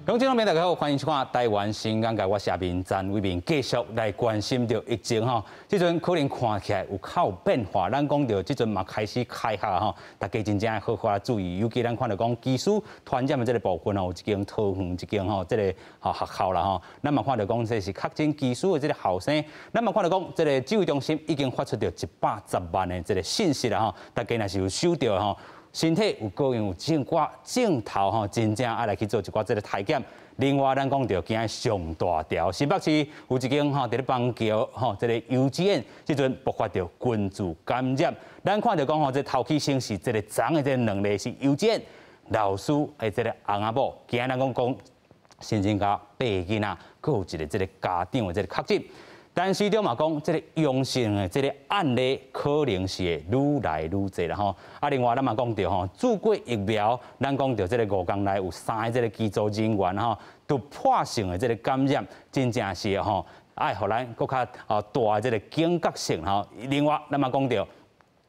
乡亲朋友大家好，欢迎收看台湾新眼界，我是面詹伟明，继续来关心着疫情吼。即阵可能看起来有较有变化，咱讲着即阵嘛开始开学吼，大家真正要好好注意，尤其咱看到讲技术传染的这个部分吼，有一间桃园一间吼，这个学校啦吼，咱嘛看到讲这是确诊技术的这个后生，咱嘛看到讲这个指挥中心已经发出着110万的这个信息啦吼，大家若是有收到吼。 身体有个人有镜头吼，真正爱来去做一寡这个体检。另外，咱讲到今日上大条，新北市有一间吼，伫咧邦桥吼，这个幼稚园，即阵爆发着群聚感染。咱看到讲吼，这头起先是这个长的这两例是幼稚园老师的这个翁仔某，今日咱讲新增加8囡仔，佮有一个这个家长的这个确诊。 但是中嘛讲，这个阳性的这个案例可能是会愈来愈侪啦吼。啊，另外咱嘛讲到吼，做过疫苗，咱讲到这个5天内有3个这个机组人员吼，突破性的这个感染，真正是吼，爱互咱更较大的这个警觉性吼。另外咱嘛讲到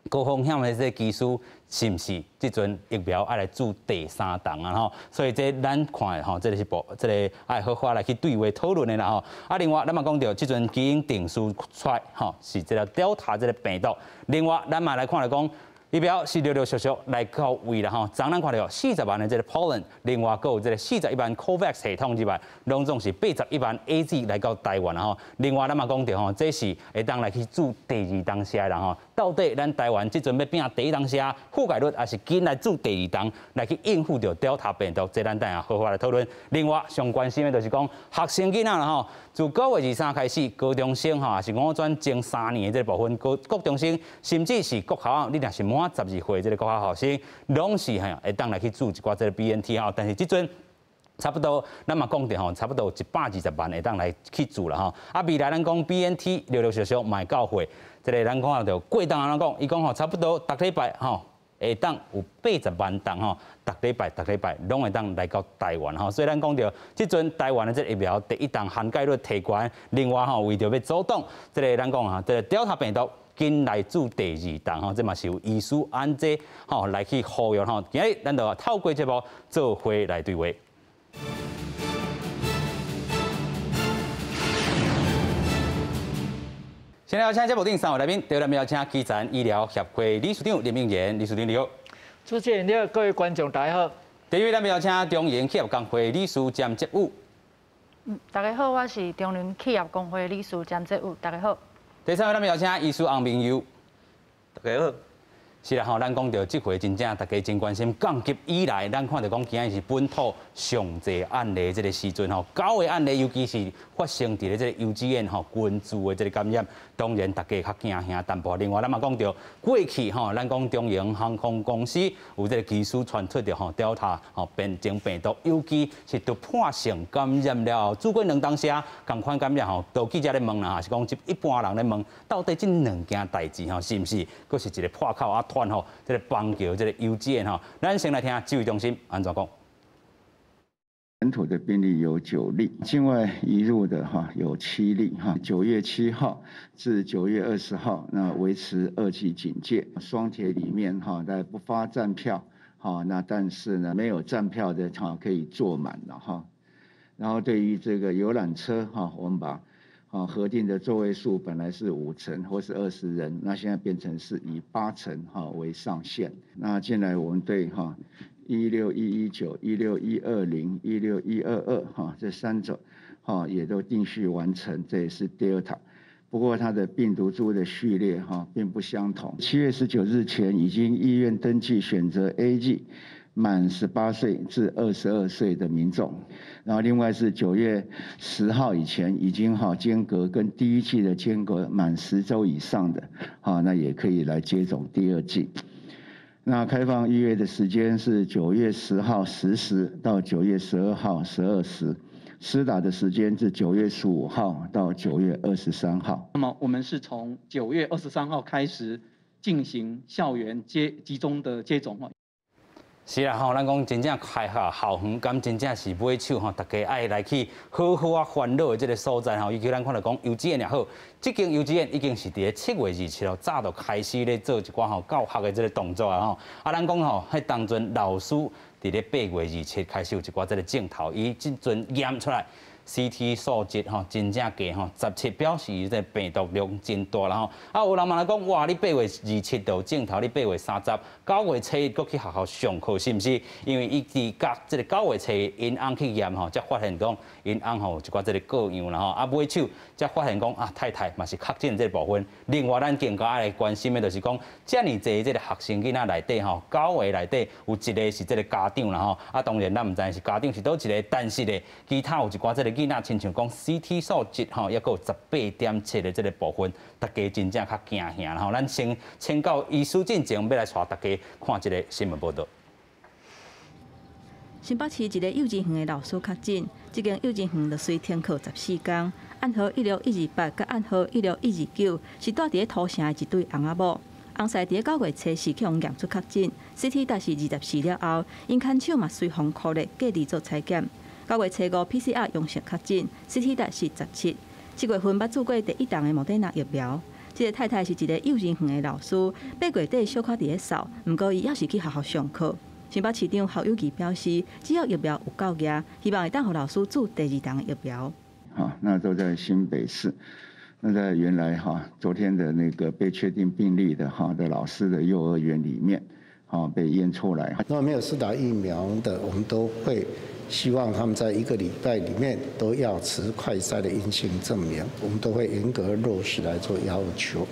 高风险的这个技术。 是毋是即阵疫苗爱来做第3档啊吼？所以这咱看吼，这个是这个爱好好来去对话讨论的啦吼。啊，另外咱嘛讲到即阵基因定数出来吼，是这个 Delta 这个病毒。另外咱嘛来看来讲。 疫苗是陆陆续续来到位啦吼，昨咱看到40万的这个 Poland， 另外还有这个41万 COVAX 系统之外，拢总是81万 AZ 来到台湾啦吼。另外咱嘛讲到吼，这是会当来去做第2档下啦吼。到底咱台湾即阵要拼第1档下覆盖率，还是紧来做第2档来去应付着 Delta 病毒？这咱等下好好来讨论。另外上关心的就是讲学生囡仔啦吼，自9月23开始，高中生吼也是5转前3年的这个部分，国中生甚至是国校，你若是满12岁这个国校学生，拢是会当来去做一寡这个 BNT 吼，但是即阵。 差不多，咱嘛讲着吼，差不多120万会当来去做啦吼。啊，未来咱讲 BNT 陆陆续续卖到货，这个咱讲着过档安怎讲？伊讲吼，差不多逐礼拜吼会当有80万档吼，逐礼拜拢会当来到台湾吼。所以咱讲着，即阵台湾的这疫苗第1档涵盖率提悬，另外吼为着要阻挡这个咱讲哈，这个 Delta 病毒。 紧来做第2档吼，这嘛是有医师安这吼来去呼吁吼。今日咱就透过节目做伙来对话。现在邀请节目顶3位来宾，第一位邀请基层医疗协会理事长林明言，理事长你好。主持人你好，各位观众大家好。第2位咱们邀请中研企业工会理事詹哲武。大家好，我是中联企业工会理事詹哲武，大家好。 第3位，咱们邀请医师洪明佑，大家好。是啦吼，咱讲到这回真正大家真关心，降级以来，咱看到讲今日是本土上侪案例这个时阵吼，9个案例，尤其是发生伫咧这个幼稚园吼群聚的这个感染，当然大家较惊吓淡薄。另外，咱嘛讲到过去吼，咱讲中营航空公司有这个技术传出着吼 Delta 吼变种病毒，尤其是突破性感染了后，主管2当下共款感染吼，都记者咧问啦，是讲一般人咧问，到底这2件代志吼是毋是，佫是一个破口啊？ 团吼，这个邦桥，这个幼稚园吼，咱先来听指挥中心安怎讲。本土的病例有9例，境外移入的有7例9月7号至9月20号，那维持2级警戒。双铁里面在不发站票那但是呢没有站票的可以坐满了然后对于这个游览车我们把 核定的座位数本来是5成或是20人，那现在变成是以8成为上限。那进来我们对16119、16120、16122这3种也都定序完成，这也是 Delta。不过它的病毒株的序列并不相同。7月19日前已经医院登记选择 AG。 满18岁至22岁的民众，然后另外是9月10号以前已经间隔跟第1剂的间隔满10周以上的，那也可以来接种第2剂。那开放预约的时间是9月10号10时到9月12号12时，施打的时间是9月15号到9月23号。那么我们是从9月23号开始进行校园集中的接种。 是啦吼，咱讲真正开学校园，敢真正是买手吼，大家爱来去好好啊欢乐的这个所在吼。尤其咱看到讲幼稚园也好，这间幼稚园已经是伫咧7月27号早就开始咧做一寡教学的这个动作啊吼。啊，咱讲吼，迄当阵老师伫咧8月27开始有一寡这个镜头，伊即阵验出来。CT 数值吼真正低吼，17表示伊这病毒量真大啦吼。啊，有人问来讲，哇，你8月27就有镜头，你8月30、9月初一搁去学校上课，是毋是？因为伊伫甲这个9月初因翁去验吼，才发现讲因翁吼有一寡这个各样啦吼。啊，尾手才发现讲啊，太太嘛是确诊这部分。另外，咱更加爱来关心的就是讲，遮尔济这个学生囡仔内底吼，9个内底有一个是这个家长啦吼。啊，当然咱毋知是家长是倒一个，但是咧，其他有一寡这个。囡仔亲像讲 CT 数值吼，也有18.7的这个部分，大家真正较惊吓啦吼。咱先请教医师进前，要来带大家看一个新闻报道。新北市一个幼稚园的老师确诊，这间幼稚园就需停课14天。暗号16128甲暗号16129是住伫土城的一对翁仔某。翁婿伫9月初时去互验出确诊 ，CT 值是24了后，因牵手嘛随风酷热隔离做采检。9月初5 PCR 阳性确诊 ，CT 值是17。7月份捌注过第1档的莫德纳疫苗。这个太太是一个幼稚园的老师，8月底小可伫咧扫，不过伊也是去学校上课。新北市长侯友宜表示，只要疫苗有够额，希望会当互老师注第2档的疫苗。好，那都在新北市。那在原来昨天的那个被确定病例的老师的幼儿园里面，被验出来。那没有施打疫苗的，我们都会希望他们在1个礼拜里面都要持快筛的阴性证明，我们都会严格落实来做要求。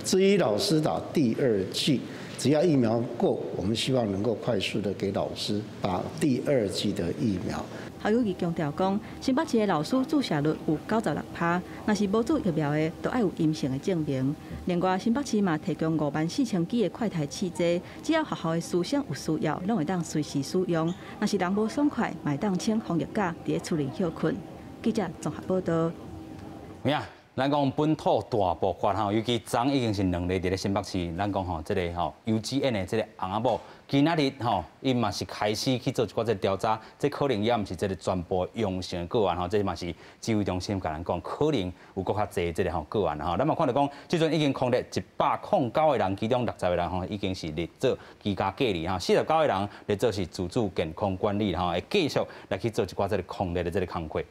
至于老师打第2剂，只要疫苗够，我们希望能够快速的给老师打第2剂的疫苗。侯友宜强调讲，新北市的老师注射率有96%，若是无注疫苗的，都要有阴性的证明。另外，新北市嘛提供54000支的快筛试剂，只要学校的师生有需要，拢会当随时使用。若是人无爽快，嘛会当请防疫假伫咧厝里休困。记者综合报道。咱讲本土大爆发吼，尤其昨已经是2例伫咧新北市，咱讲吼，这个吼 UGN 的这个翁仔某，今仔日吼，伊嘛是开始去做一寡这调查，这可能也毋是这个全部阳性的个案吼，这嘛是指挥中心甲咱讲，可能有搁较侪这个个案吼。咱嘛看到讲，即阵已经控制109个人，其中60个人吼已经是列做居家隔离吼，49个人列做是自主健康管理吼，会继续来去做一寡这个控制的这个工作。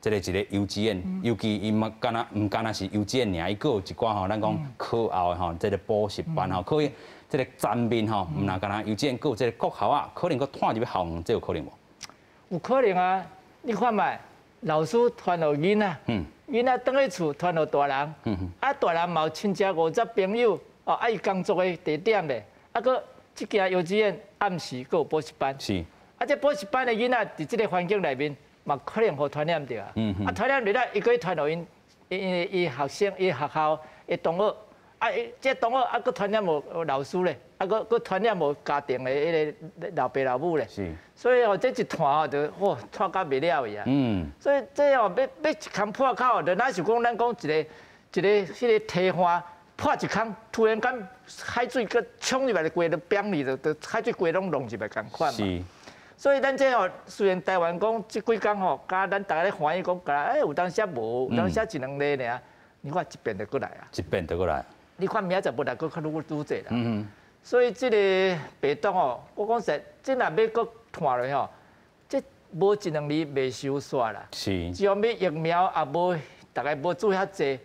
这个一个幼稚园，尤其伊嘛唔干那是幼稚园尔，伊佫有一寡吼，咱讲课后的吼，这个补习班吼，可以这个全面吼，唔那干那幼稚园，佫有这个国校啊，可能佫拖入校园，这有可能无？有可能啊！你看卖，老师传互囡仔，囡仔倒去厝传互大人，啊大人嘛有亲戚50朋友，哦，啊伊工作的地点咧，啊佫即间幼稚园暗时佫有补习班，是，啊这补习班的囡仔伫即个环境内面。嘛可能互传染着啊！啊，传染着了，伊可以传互因学生、伊学校的同学，啊，这同学啊，佫传染无老师咧，啊，佫传染无家庭的迄个老爸老母咧。是。所以哦，这一团哦，就拖到袂了去啊。所以这哦，要一空破口，就哪是讲咱讲一个迄个梯花破一空，突然间海水佫冲入来，就规个冰里就海水规拢弄入来共款嘛。是。所以咱这吼，虽然台湾讲这几工吼，甲咱大家咧欢喜讲，有当时无，有当时1、2例尔，你看一遍就过来啊。一遍就过来。你看明仔载不来，佫较愈侪啦。所以这个病毒吼，我讲实，这若要佫传落去吼，这无1、2年袂收煞啦。是。只要要疫苗也无，大概无做遐济。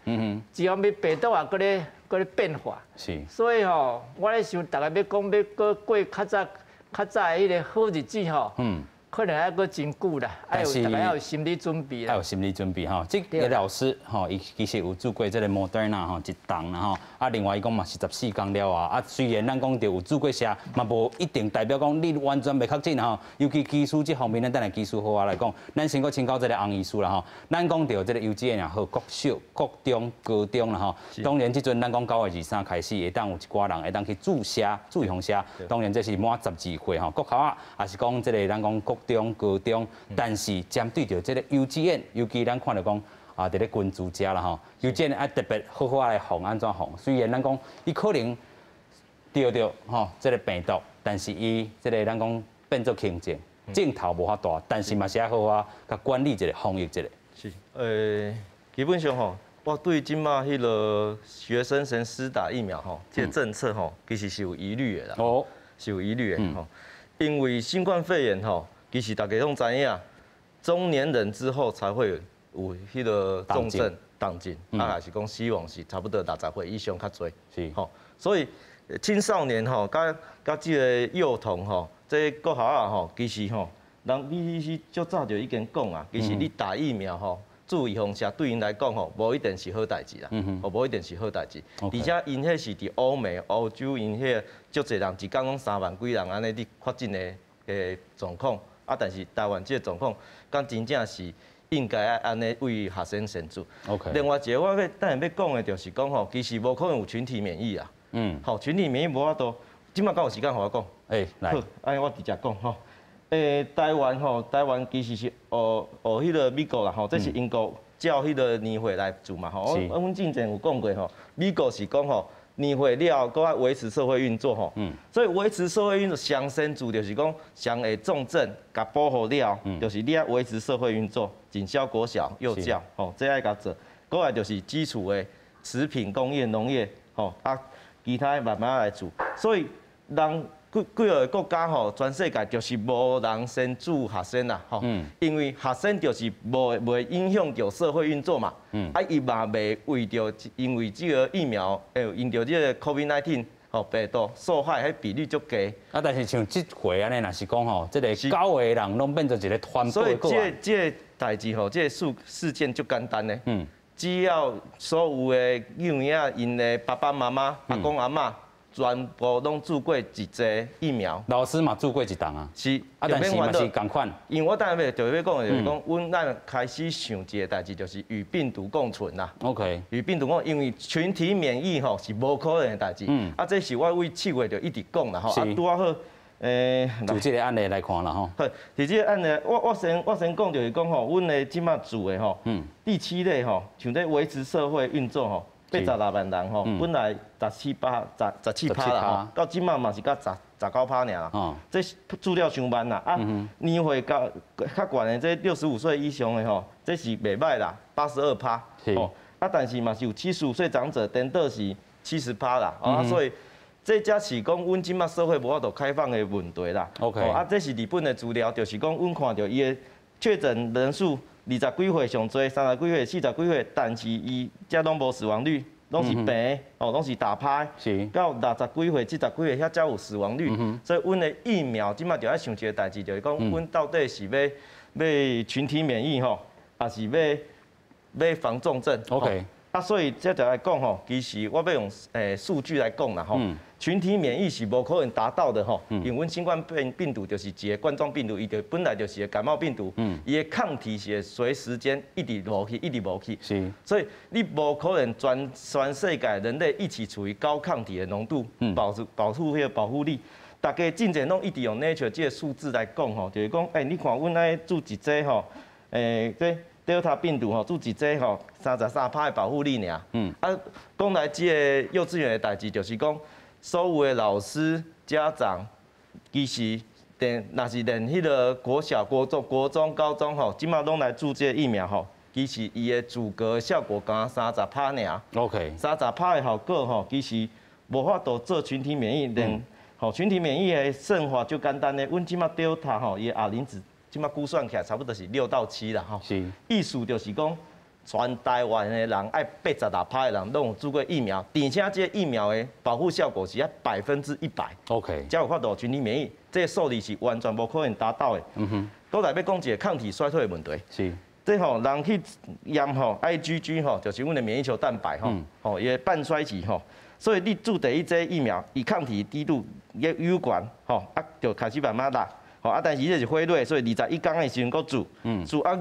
只要要病毒也佫咧变化。是。所以吼，我咧想，大概要讲要佫过较早迄个好日子吼，可能还佫真久啦，大家要有心理准备啦。要有心理准备吼，这个老师吼，伊其实有做过这个莫德纳吼1档啦吼，啊，另外伊讲嘛是14天了啊，虽然咱讲着有做过些，嘛无一定代表讲你完全袂确诊吼，尤其技术这方面，咱等下技术好来讲，咱先佫请教这个洪医师啦吼，咱讲着这个幼稚园也好，国小、国中、高中啦吼，当然即阵咱讲9月23开始，会当有一寡人会当去注用写，当然这是满12岁吼，国校啊，也是讲这个咱讲国中、高中，但是针对着这个幼稚园，尤其咱看到讲啊，伫咧群住家啦吼，幼稚园啊特别好好来防安怎防？虽然咱讲伊可能得着吼这个病毒，但是伊这个咱讲变做轻症，症头无法大，但是嘛是要好啊，甲管理一下、防疫一下。是，基本上吼，我对今嘛迄个学生先施打疫苗吼，这个政策吼，其实是有疑虑的啦。哦，是有疑虑的吼。因为新冠肺炎吼，其实大家拢知影，中年人之后才会有迄个重症当症，还是讲死亡是差不多60岁以上较多。是吼，所以青少年吼，甲即个幼童吼，这国校啊吼，其实吼，你是较早就已经讲啊，其实你打疫苗吼。注意方式对因来讲吼，无一定是好代志啦，无一定是好代志。而且因迄是伫欧美、欧洲，因迄足侪人一讲讲3万几人安尼伫确诊的状况，啊，但是台湾这个状况，敢真正是应该安尼为学生先做。另外一个我等下要讲的就是讲吼，其实无可能有群体免疫啊。吼，群体免疫无法度，即马敢有时间互我讲？来，好，安尼我直接讲吼。台湾其实是迄个美国啦吼，这是英国照迄个年会来做嘛吼。阮之前有讲过吼，美国是讲吼年会了，搁要维持社会运作吼。所以维持社会运作上先做就是讲上会重症，甲保护了，就是你要维持社会运作，警消国小、幼教吼，这爱甲做。搁来就是基础的食品工业、农业吼，其他慢慢来做。所以人。几个国家吼，全世界就是无人先注学生啦，吼，因为学生就是无影响到社会运作嘛，伊嘛袂为着因为这个疫苗，因着这个 COVID-19 吼病毒受害，迄比率足低。但是像这回安尼，若是讲吼，这个9个人拢变做一个团队过来。所以这代志吼，这事件就简单咧，只要所有的幼儿因的爸爸妈妈、阿公阿嬷。全部拢注过一剂疫苗，老师嘛注过一档啊，是，但是嘛是共款。因为我等下要讲的就是讲，咱开始想一个代志，就是与病毒共存啦。OK， 与病毒共存，因为群体免疫吼是无可能的代志。这是我为7月就一直讲啦吼，拄啊好。就这个案例来看啦吼。好，就这个案例，我先讲就是讲吼，阮的即马做的吼，第7类吼，像在维持社会运作吼。86万人吼，本来17%啦吼，到即马嘛是到19%尔啦。这资料伤慢啦啊！年岁较悬的这65岁以上的吼，这是袂歹啦，82%。哦，但是嘛是有75岁长者，颠倒是70%啦。所以这才是讲阮即马社会无法度开放的问题啦。OK， 这是日本的资料，就是讲阮看到伊的确诊人数。20几岁上多，30几岁、40几岁，但是伊遮拢无死亡率，拢是病的，拢是打歹。是。到60几岁、70几岁遐才有死亡率。所以，阮的疫苗即马就要想一个代志，就是讲，阮到底是要群体免疫吼，还是要防重症 ？OK。所以这就来讲吼，其实我要用数据来讲啦吼。群体免疫是无可能达到的吼，因为阮新冠病毒就是一个冠状病毒，伊就本来就是个感冒病毒，伊的抗体是会随时间一直无去，一直无去。是，所以你无可能全世界人类一起处于高抗体的浓度，保护迄个保护力。大家进前拢一直用 Nature 这个数字来讲吼，就是讲，你看阮爱注一剂吼，这 Delta 病毒吼，注一剂吼，33%的保护力尔。讲来这个幼稚园的代志，就是讲。所有的老师、家长，其实若是连迄个国小、国中、高中吼，即马拢来注这个疫苗吼，其实伊的阻隔效果敢30%尔。OK，30%的效果吼，其实无法度做群体免疫，连吼群体免疫的算法就简单咧。阮即马 Delta 吼，伊的R零值即马估算起来差不多是6到7啦吼。是，意思就是讲。全台湾的人爱86%的人都有注过疫苗，而且这疫苗的保护效果是要100%。OK， 才有法度群体免疫，这个数字是完全无可能达到的。都来要讲一个抗体衰退的问题。是，这吼人去验吼 IgG 吼，就是阮的免疫球蛋白吼，伊半衰期吼，所以你注第1剂疫苗，伊抗体低度也有悬吼，就开始慢慢落。但是这是辉瑞，所以21天的时阵，搁注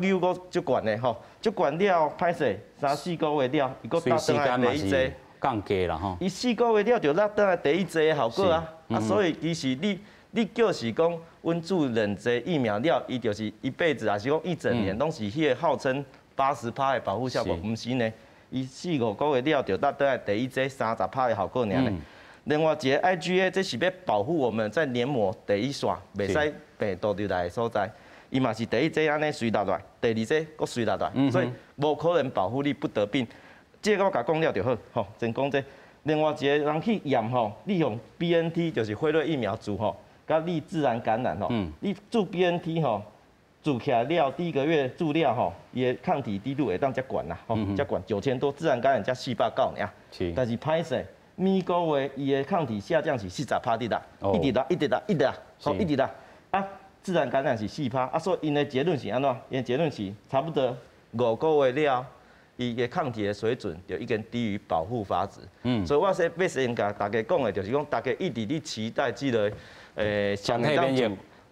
U搁足悬的吼，足悬了，歹势3、4个月了，伊搁搭倒来第1剂，降价啦吼。伊4个月了就搭倒来第1剂的效果啊，所以其实你就是讲，阮注2剂疫苗了，伊就是一辈子，还是讲1整年拢是迄个号称80%的保护效果，毋是呢？伊4、5个月了就搭倒来第1剂30%的效果尔呢。另外一个 IgA， 这是要保护我们在黏膜第1线，袂使病毒入来的所在。伊嘛是第1剂安尼随落来，第2剂搁随落来，所以无可能保护你不得病。这个我甲讲了就好，先讲这。另外一个人去验吼，你用 BNT 就是辉瑞疫苗做吼，甲你自然感染吼，你注 BNT 吼，注起来了第一个月注了吼，伊的抗体滴度会当遮悬啦，吼，遮悬9000多，自然感染才490尔，但是歹势，每个月伊的抗体下降是40%的啦，一直啦，啊，自然感染是4%，啊，所以因的结论是安怎？因的结论是差不多5个月了。伊嘅抗体的水准就已经低于保护阀值，所以我说要先甲大家讲的，就是讲大家一直咧期待这个上体免疫，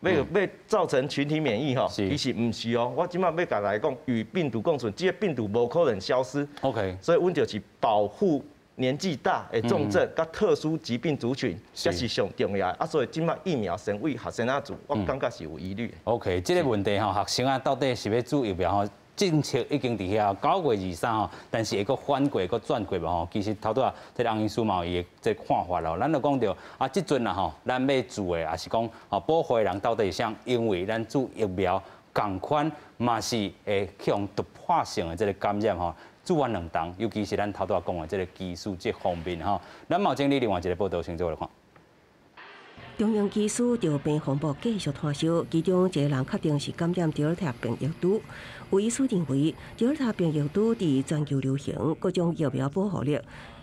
要造成群体免疫吼，其实唔是哦。我即马要甲大家讲，与病毒共存，这个病毒无可能消失。OK， 所以阮就是保护年纪大的重症甲特殊疾病族群，这是上重要的。啊，所以即马疫苗先为学生仔做，我感觉是有疑虑。OK， 这个问题吼，学生啊到底是要注疫苗吼？政策已经伫遐9月23吼，但是会阁反过、阁转过无吼？其实头拄啊，这洪医师嘛有伊这看法咯。咱就讲到啊，即阵啊吼，咱要做的也是讲啊，保护的人到底是啥？因为咱做疫苗共款嘛是会去用突破性的这个感染吼，做完2档，尤其是咱头拄啊讲的这个技术这方面吼。咱嘛整理另外一个报道，先做来看。中央技术就病防部继续探索，其中一个人确定是感染德尔塔病疫毒。有医师认为，德尔塔病疫毒伫全球流行，各种疫苗保护力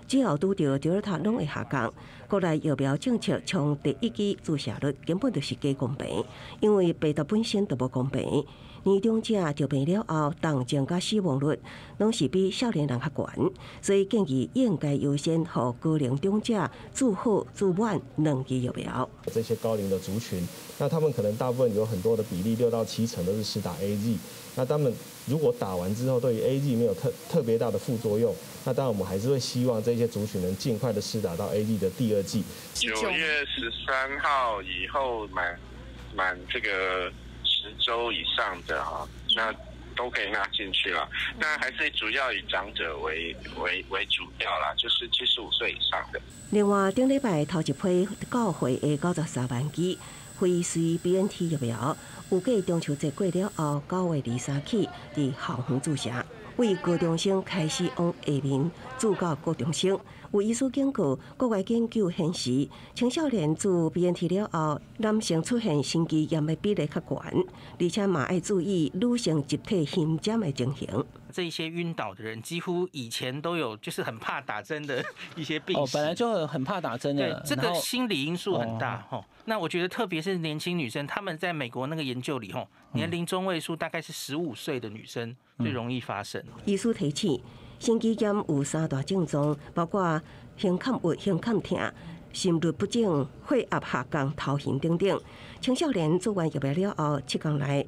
只要拄到德尔塔拢会下降。国内疫苗政策从第一剂注射率根本就是假公平，因为病毒本身就无公平。年长者着病了后，重症甲死亡率拢是比少年人较悬，所以建议应该优先予高龄长者注好注满2剂疫苗。这些高龄的族群，那他们可能大部分有很多的比例，6到7成都是施打 AZ。那他们如果打完之后对于 AZ 没有特别大的副作用，那当然我们还是会希望这些族群能尽快的施打到 AZ 的第2剂。9月13号以后满这个10周以上的哈，那都可以纳进去了。那还是主要以长者为主要啦，就是75岁以上的。另外，顶礼拜头一批到货的93万剂辉瑞 BNT 疫苗，预计中秋节过了后9月23起伫校园注射，为高中生开始往下面注到高中生。有医师警告，国外研究显示，青少年注 BNT 了后，男性出现心肌炎的比例较悬，而且嘛要注意女性集体心giảm的情形。这些晕倒的人，几乎以前都有，就是很怕打针的一些病史。本来就很怕打针的。对，这个心理因素很大哈。那我觉得，特别是年轻女生，她们在美国那个研究里，年龄中位数大概是15岁的女生最容易发生。医师提醒。心肌炎有3大症状，包括胸坎郁、胸坎痛、心律不整、血压下降、头晕等等。青少年做完疫苗了后7天内，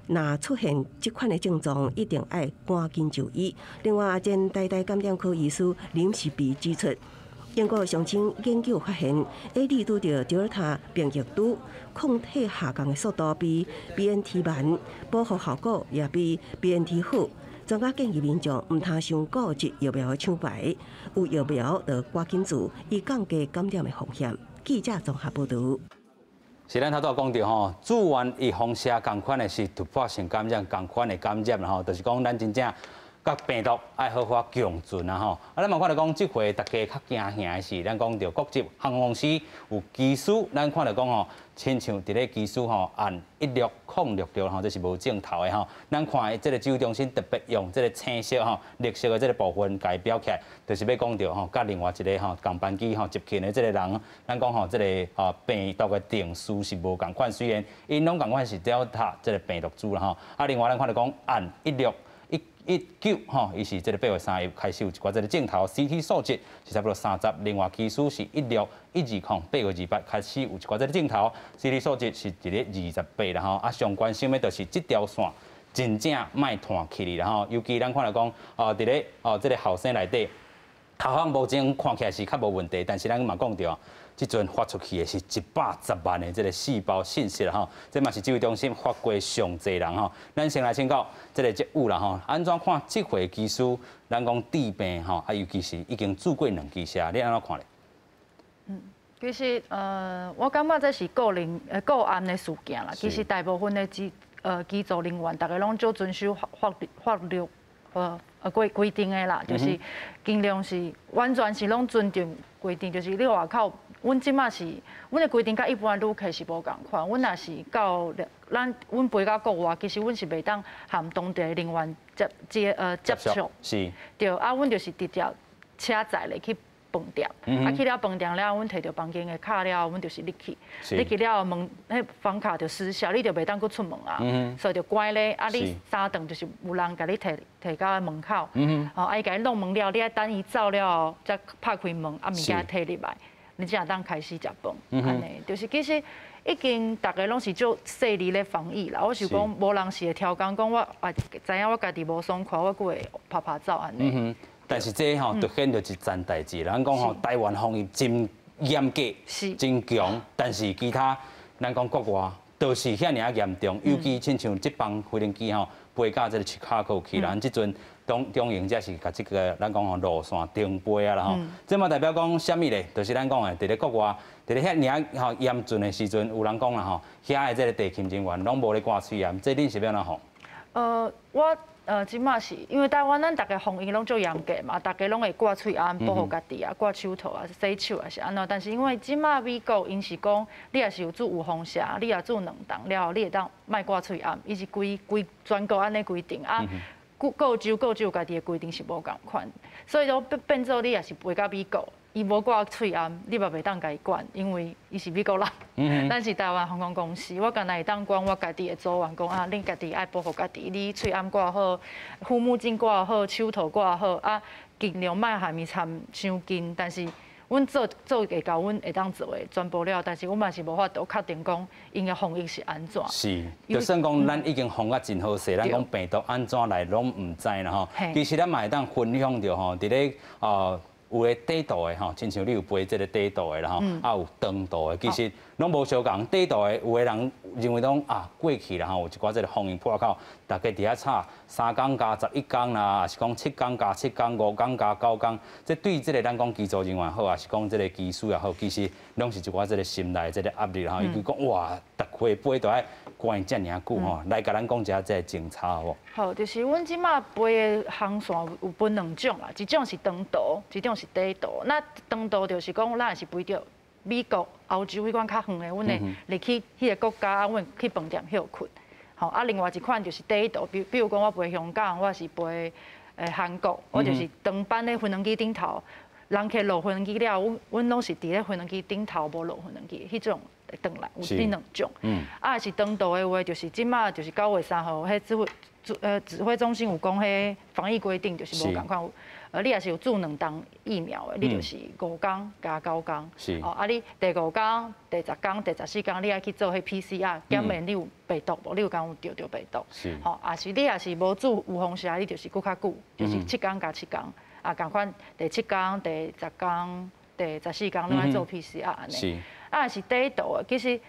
若出现这款的症状，一定要赶紧就医。另外，前台大感染科医师林世碧指出，英国上清研究发现 ，AD 拄到德尔塔病疫毒，抗体下降的速度比 BNT 慢，保护效果也比 BNT 好。专家建议民众唔通伤顾及疫苗的抢牌，有疫苗就赶紧做，以降低感染的风险。记者综合报道。是咱头拄讲到吼，注完预防射共款的是突破性感染，共款的感染吼，就是讲咱真正甲病毒爱好法共存啊吼。啊，咱嘛看到讲，这回大家较惊吓的是，咱讲到国际航空公司有技术，咱看到讲吼。亲像伫咧技术吼，按16006吼，这是无正头的吼。咱看这个指挥中心特别用这个青色吼、绿色的这个部分改标起来，就是要讲到吼，甲另外一个吼共班机吼接近的这个人，咱讲吼这个病毒的定数是无共款，虽然因拢共款是 Delta 这个病毒株啦吼。啊，另外咱看到讲按16119吼，伊是这个8月3日开始有一寡这个镜头 CT 数值是差不多30，另外技术是16120，8月28开始有一寡这个镜头 CT 数值是伫咧28啦吼。啊，上关心的就是这条线真正卖断起哩啦吼，尤其咱看到讲伫咧这个后生内底，头项目前看起来是较无问题，但是咱嘛讲到。即阵发出去的是110万的这个细胞信息啦吼，这嘛是指挥中心发过上济人吼。咱先来请教这个职务啦吼，安怎看这回技术？咱讲治病吼，啊尤其是已经做过2期射，你安怎看咧？其实我感觉这是个案的事件啦。其实大部分的机组人员，大家拢就遵守法律规定的啦，就是尽量是完全是拢尊重规定，就是你外口阮即马是，阮的规定甲一般旅客是无共款。阮若是到阮飞到国外，其实阮是袂当含当地人员接触。是。对，啊，阮就是直接车载咧去饭店，啊去了饭店了，阮摕到房间的卡了，阮就是入去，入去了门，迄房卡就失效，你就袂当搁出门啊，所以就关咧。啊，你三顿就是有人甲你摕到门口，哦，啊伊甲你弄门了，你爱等伊走了，再拍开门，啊物件摕入来，你才当开始食饭。安尼就是其实已经大家拢是做细腻咧防疫啦。我是讲无人是会挑工讲我知影我家己无爽快，我佫会拍走安尼。但是这吼，就显着一件代志。咱讲吼，台湾防疫真严格，真强，但是其他咱讲国外都是遐尔严重，尤其亲像这帮飞行机吼，飞到这个七卡口去，咱即阵中营才是甲这个咱讲吼路线停飞啊啦吼。这嘛代表讲啥物咧？就是咱讲的，伫咧国外，伫咧遐尔吼严峻的时阵，有人讲啦吼，遐的这个地勤人员拢无咧挂喙炎，这恁是要哪吼？我。即马是因为台湾咱大家防疫拢做严格嘛，大家拢会挂喙安保护家己啊，挂手套啊，洗手啊是安怎？但是因为即马美国因是讲，你也是有做有风险，你也做2档了后，你会当卖挂喙安，伊是规全国安尼规定啊。各州有家己的规定是无共款，所以说变做你也是飞到美国。伊无挂喙安，你嘛袂当甲伊管，因为伊是美国人，咱是台湾航空公司，我干那会当管我家己的组员讲啊，恁家己爱保护家己，你喙安挂好，护目镜挂好，手套挂好，啊，尽量莫含伊掺伤近，但是阮做会到阮会当做的全部了，但是阮嘛是无法度确定讲因的防疫是安怎。是，就算讲咱已经防啊真好势，咱讲病毒安怎来拢唔知啦吼。其实咱嘛会当分享着吼，伫咧有诶低度诶吼，亲像你有飞即个低度诶啦吼，啊有长度诶，其实拢无相共。低度诶，有诶人认为讲啊过去啦吼，有一寡即个防疫破口，大家伫遐吵3天加11天啦，还是讲7天加7天、5天加9天，这对即个咱讲机组人员好，还是讲即个技师也好，其实拢是一寡即个心内即个压力啦吼。伊就讲哇，逐回飞都爱关遮尔久吼，来甲咱讲一下即个政策好无？好，就是阮即马飞的航线有分2种啦，一种是长途，一种是低度。那长途就是讲，咱是飞到美国、欧洲迄款较远的，阮会入去迄个国家，阮去饭店休困。吼，啊，另外一款就是低度，比如讲我飞香港，我是飞韩国，我就是长班的飞行机顶头，人客落飞行机了，阮拢是伫咧飞行机顶头无落飞行机，迄种会转来，有这2种。啊，是长途的话，就是即马就是9月3号，迄指挥中心有讲，迄防疫规定就是无共款。你也是有注2档疫苗的，你就是5天加9天。是。哦，啊，你第5天、第10天、第14天，你爱去做迄 PCR 检验，你有病毒无？你有讲有着病毒？是。吼，啊是你也是无注有风险，你就是搁较久，就是7天加7天。啊，共款第7天、第10天、第14天，拢爱做 PCR 安尼。是。啊，是低度的，其实。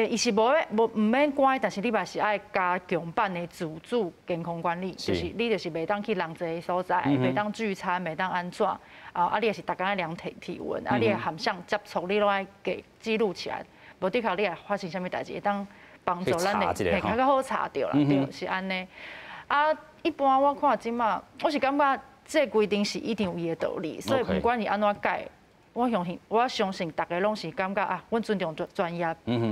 伊是唔免关，但是你嘛是爱加强版的自主健康管理，就是你就是袂当去人侪所在，袂当聚餐，袂当安怎啊？你也是逐工爱量体温，啊，你的含项接触你拢爱给记录起来，无对口你也发生啥物代志，会当帮助咱的较较好查着啦，对，是安尼。啊，一般我看即马，我是感觉这规定是一定有伊的道理，所以不管伊安怎改。我相信大家拢是感觉啊，阮尊重专业，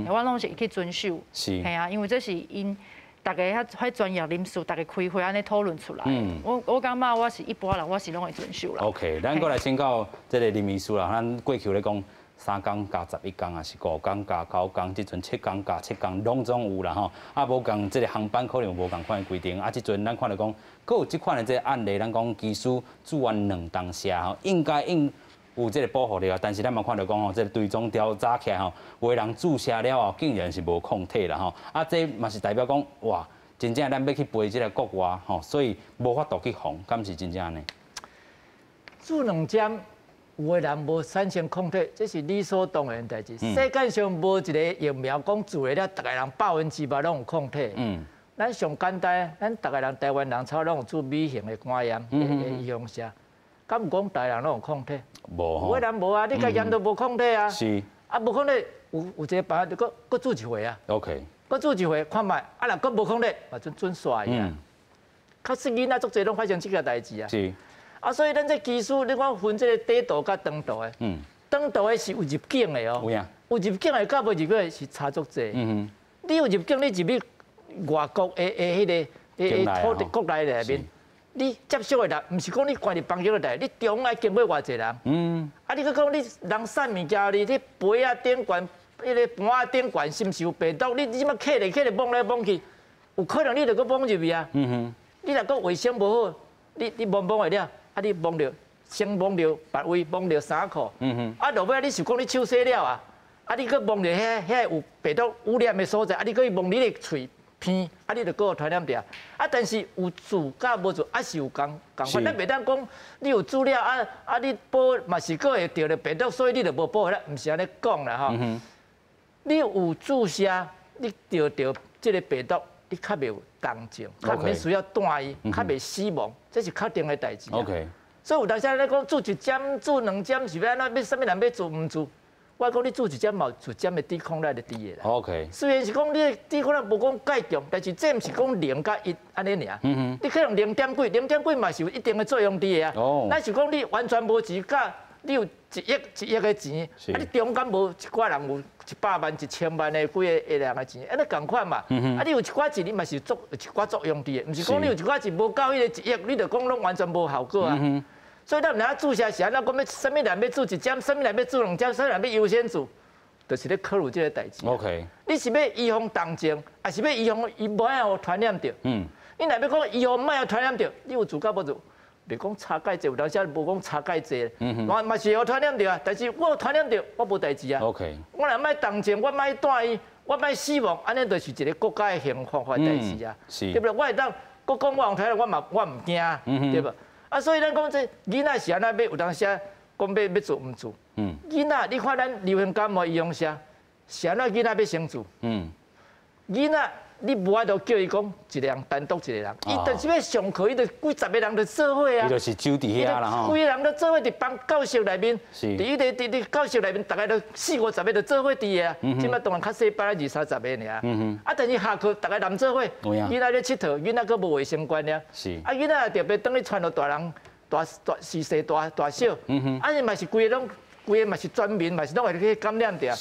我拢是去遵守，系啊，因为这是因大家遐专业人士，大家开会安尼讨论出来。我感觉我是一般人，我是拢会遵守啦。OK， 咱过来先到这个林秘书啦，咱过去咧讲3天加11天，还是5天加9天，即阵7天加7天，拢总有啦吼。啊，无共这个航班可能无共款的规定，啊，即阵咱看到讲，佫有即款的这个案例，咱讲技术住完2当下吼，应该有这个保护了，但是咱嘛看到讲吼，这个追踪调查起来吼，有的人注射了后，竟然是无抗体啦吼，啊，这嘛是代表讲哇，真正咱要去飞这个国外吼，所以无法度去防，敢是真正呢？注2针，有的人无产生抗体，这是理所当然代志。世界上无一个疫苗讲注了，大家人100%拢有抗体。咱上简单，咱大家人台湾人超拢有注B型的肝炎的预防针。敢毋讲大人拢有抗体？无有的人无啊，你甲验都无抗体啊。是。啊，无抗体有一个办法，就搁做一回啊。OK。搁做一回看卖，啊，若搁无抗体，嘛准煞伊啊。确实囡仔足侪拢发生即个代志啊。是。啊，所以咱这技术，你讲分这个低度甲长度的。当地的是有入境的哦，有呀，有入境的，甲无入境的是差足济。你有入境，你入去外国的迄个土地国内内面，你接触的人，唔是讲你关伫房间内，你中爱经过偌济人。啊，你佮讲你人送物件你杯啊顶悬，迄个盘啊顶悬，是毋是有病毒？你即摆客咧摸来摸去，有可能你就佮摸入去啊。你若讲卫生无好，你摸的了，啊你摸着先摸着别位，摸着衫裤。啊，落尾你是讲你手洗了啊？啊，你佮摸着遐有病毒污染的所在，啊，你佮去摸你的喙鼻，啊，你就佮有传染着。啊，但是有做甲无做，啊是有共款。咱袂当讲你有资料啊，你保嘛是佮会得了病毒，所以你就无保啦，毋是安尼讲啦吼。你有注射，你得这个病毒，你较袂有重症，较免需要断医，较袂死亡，这是确定的代志。所以有当时咧讲注一针、注2针是要安怎？要啥物人要做毋做？我讲你注一针嘛，一针的抵抗力就低的啦。OK。虽然是讲你的抵抗力无讲介强，但是这毋是讲0加1安尼尔。你可能0点几嘛是有一定的作用伫的啊。咱是讲你完全无钱，甲你有1亿的钱，啊你中间无一寡人有100万、1000万的几个人的钱，安尼共款嘛。啊你有一寡钱，你嘛是有一寡作用伫的，毋是讲你有一寡钱无够迄个1亿，你就讲拢完全无效果啊。所以咱若注射是安怎讲要啥物人要注1针，啥物人要注2针，啥物人要优先注，就是咧考虑这个代志。OK。你是要预防重症，还是要预防伊无爱互传染着？你若要讲预防莫互传染着，你有做甲无做？袂讲差介济，有当时无讲差介济。我嘛是会传染着啊，但是我有传染着，我无代志啊。OK。我若莫重症，我莫断医，我莫死亡，安尼就是一个国家的幸福的代志啊。对不对？我会当，国讲我用传染，我唔惊，对不？啊，所以咱讲这囡仔是安怎要有当时讲要做毋做？囡仔，你看咱流行感冒预防针，是安怎囡仔要先做？囡仔你无法度叫伊讲一个人单独一个人，伊但是要上课，伊就几10个人就做伙啊。伊就是揪伫遐啦吼。规个人都做伙伫班教室内面，伫迄个教室内面，大概都40-50个就做伙伫个啊。即摆当然较细班20-30个尔。啊，但是下课大家人做伙，囡仔咧佚佗，囡仔佫无卫生观念。啊，囡仔特别等于传到大人、大细大小，啊，伊嘛是规个嘛是全民，嘛是拢会去感染着。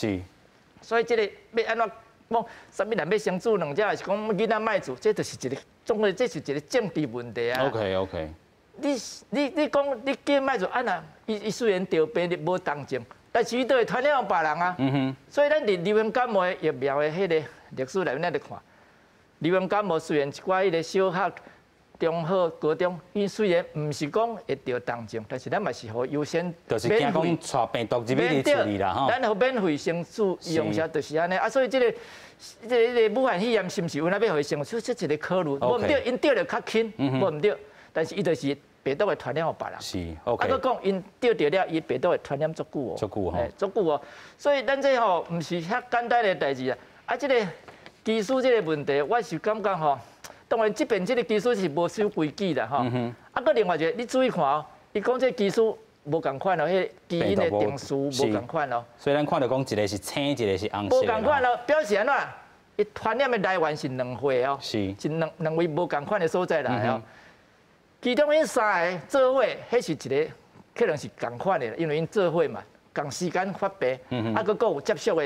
所以这个要安怎？讲啥物人要先注2针，还是讲囡仔莫做，这就是一个总归这是一个政治问题啊。OK。你讲你叫莫做，啊那伊虽然得病无重症，但是伊都会传染别人啊。所以咱伫流行感冒的疫苗的迄个历史内面咱就看，流行感冒虽然一寡迄个小学、中学、高中，伊虽然毋是讲会得重症，但是咱嘛是互优先就是惊讲带病毒入去处理啦吼。咱互免费先注用下，就是安尼啊。所以这个武汉肺炎是毋是为哪要互伊先？所以这一个考虑，无毋对，因得了较轻，无毋对，但是伊就是病毒会传染互别人。是 OK。啊，佮讲因得着了，伊病毒会传染足久哦。足久吼。足久哦。所以咱这吼毋是遐简单的代志啊。啊，这个技术这个问题，我是感觉吼。当然，这边这个技术是无守规矩的吼。啊，搁另外一个，你注意看哦，伊讲这技术无共款哦，迄基因的定数无共款哦。所以咱看到讲一个是青，一个是红色。无共款哦，表示安怎？伊传染的来源是2回哦，是两位无共款的所在来哦。其中因3个做伙，迄是一个可能是共款的，因为因做伙嘛，同时间发病，啊，佮有接触的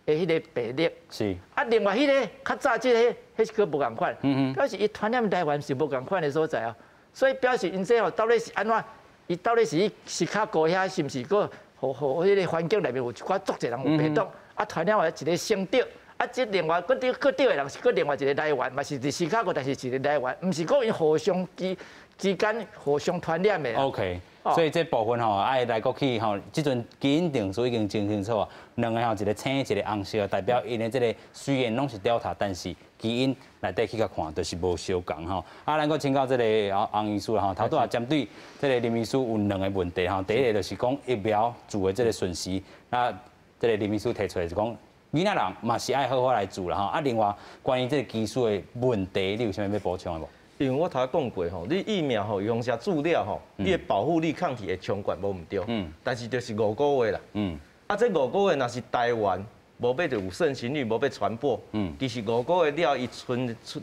迄个病例是啊，另外迄个较早即个迄是个无共款，表示伊传染来源是无共款的所在哦，所以表示因这吼到底是安怎？伊到底是石卡高遐是毋是个互迄个环境内面有一寡足侪人有病毒，啊传染为一个先得，啊即另外个得的人是个另外一个来源，嘛是伫石卡高，但是一个来源，毋是讲因互相之间互相传染的。OK。所以这部分吼，爱来国去吼，即阵基因定数已经真清楚啊。2个吼，一个青，一个红色，代表因的这个虽然拢是Delta，但是基因内底去甲看，就是无相共吼。啊，咱搁请教这个洪医师啦吼，头拄也针对这个林医师有2个问题吼。第一个就是讲疫苗做的这个顺序，那这个林医师提出来是讲，囡仔人嘛是爱好好来做啦吼。啊，另外关于这个技术的问题，你有啥物要补充的无？因为我头讲过吼，你疫苗吼用下注料吼，你的保护力抗体会冲悬无毋对，但是就是5个月啦。啊，这5个月若是台湾无要就有盛行率，无要传播。其实5个月了，伊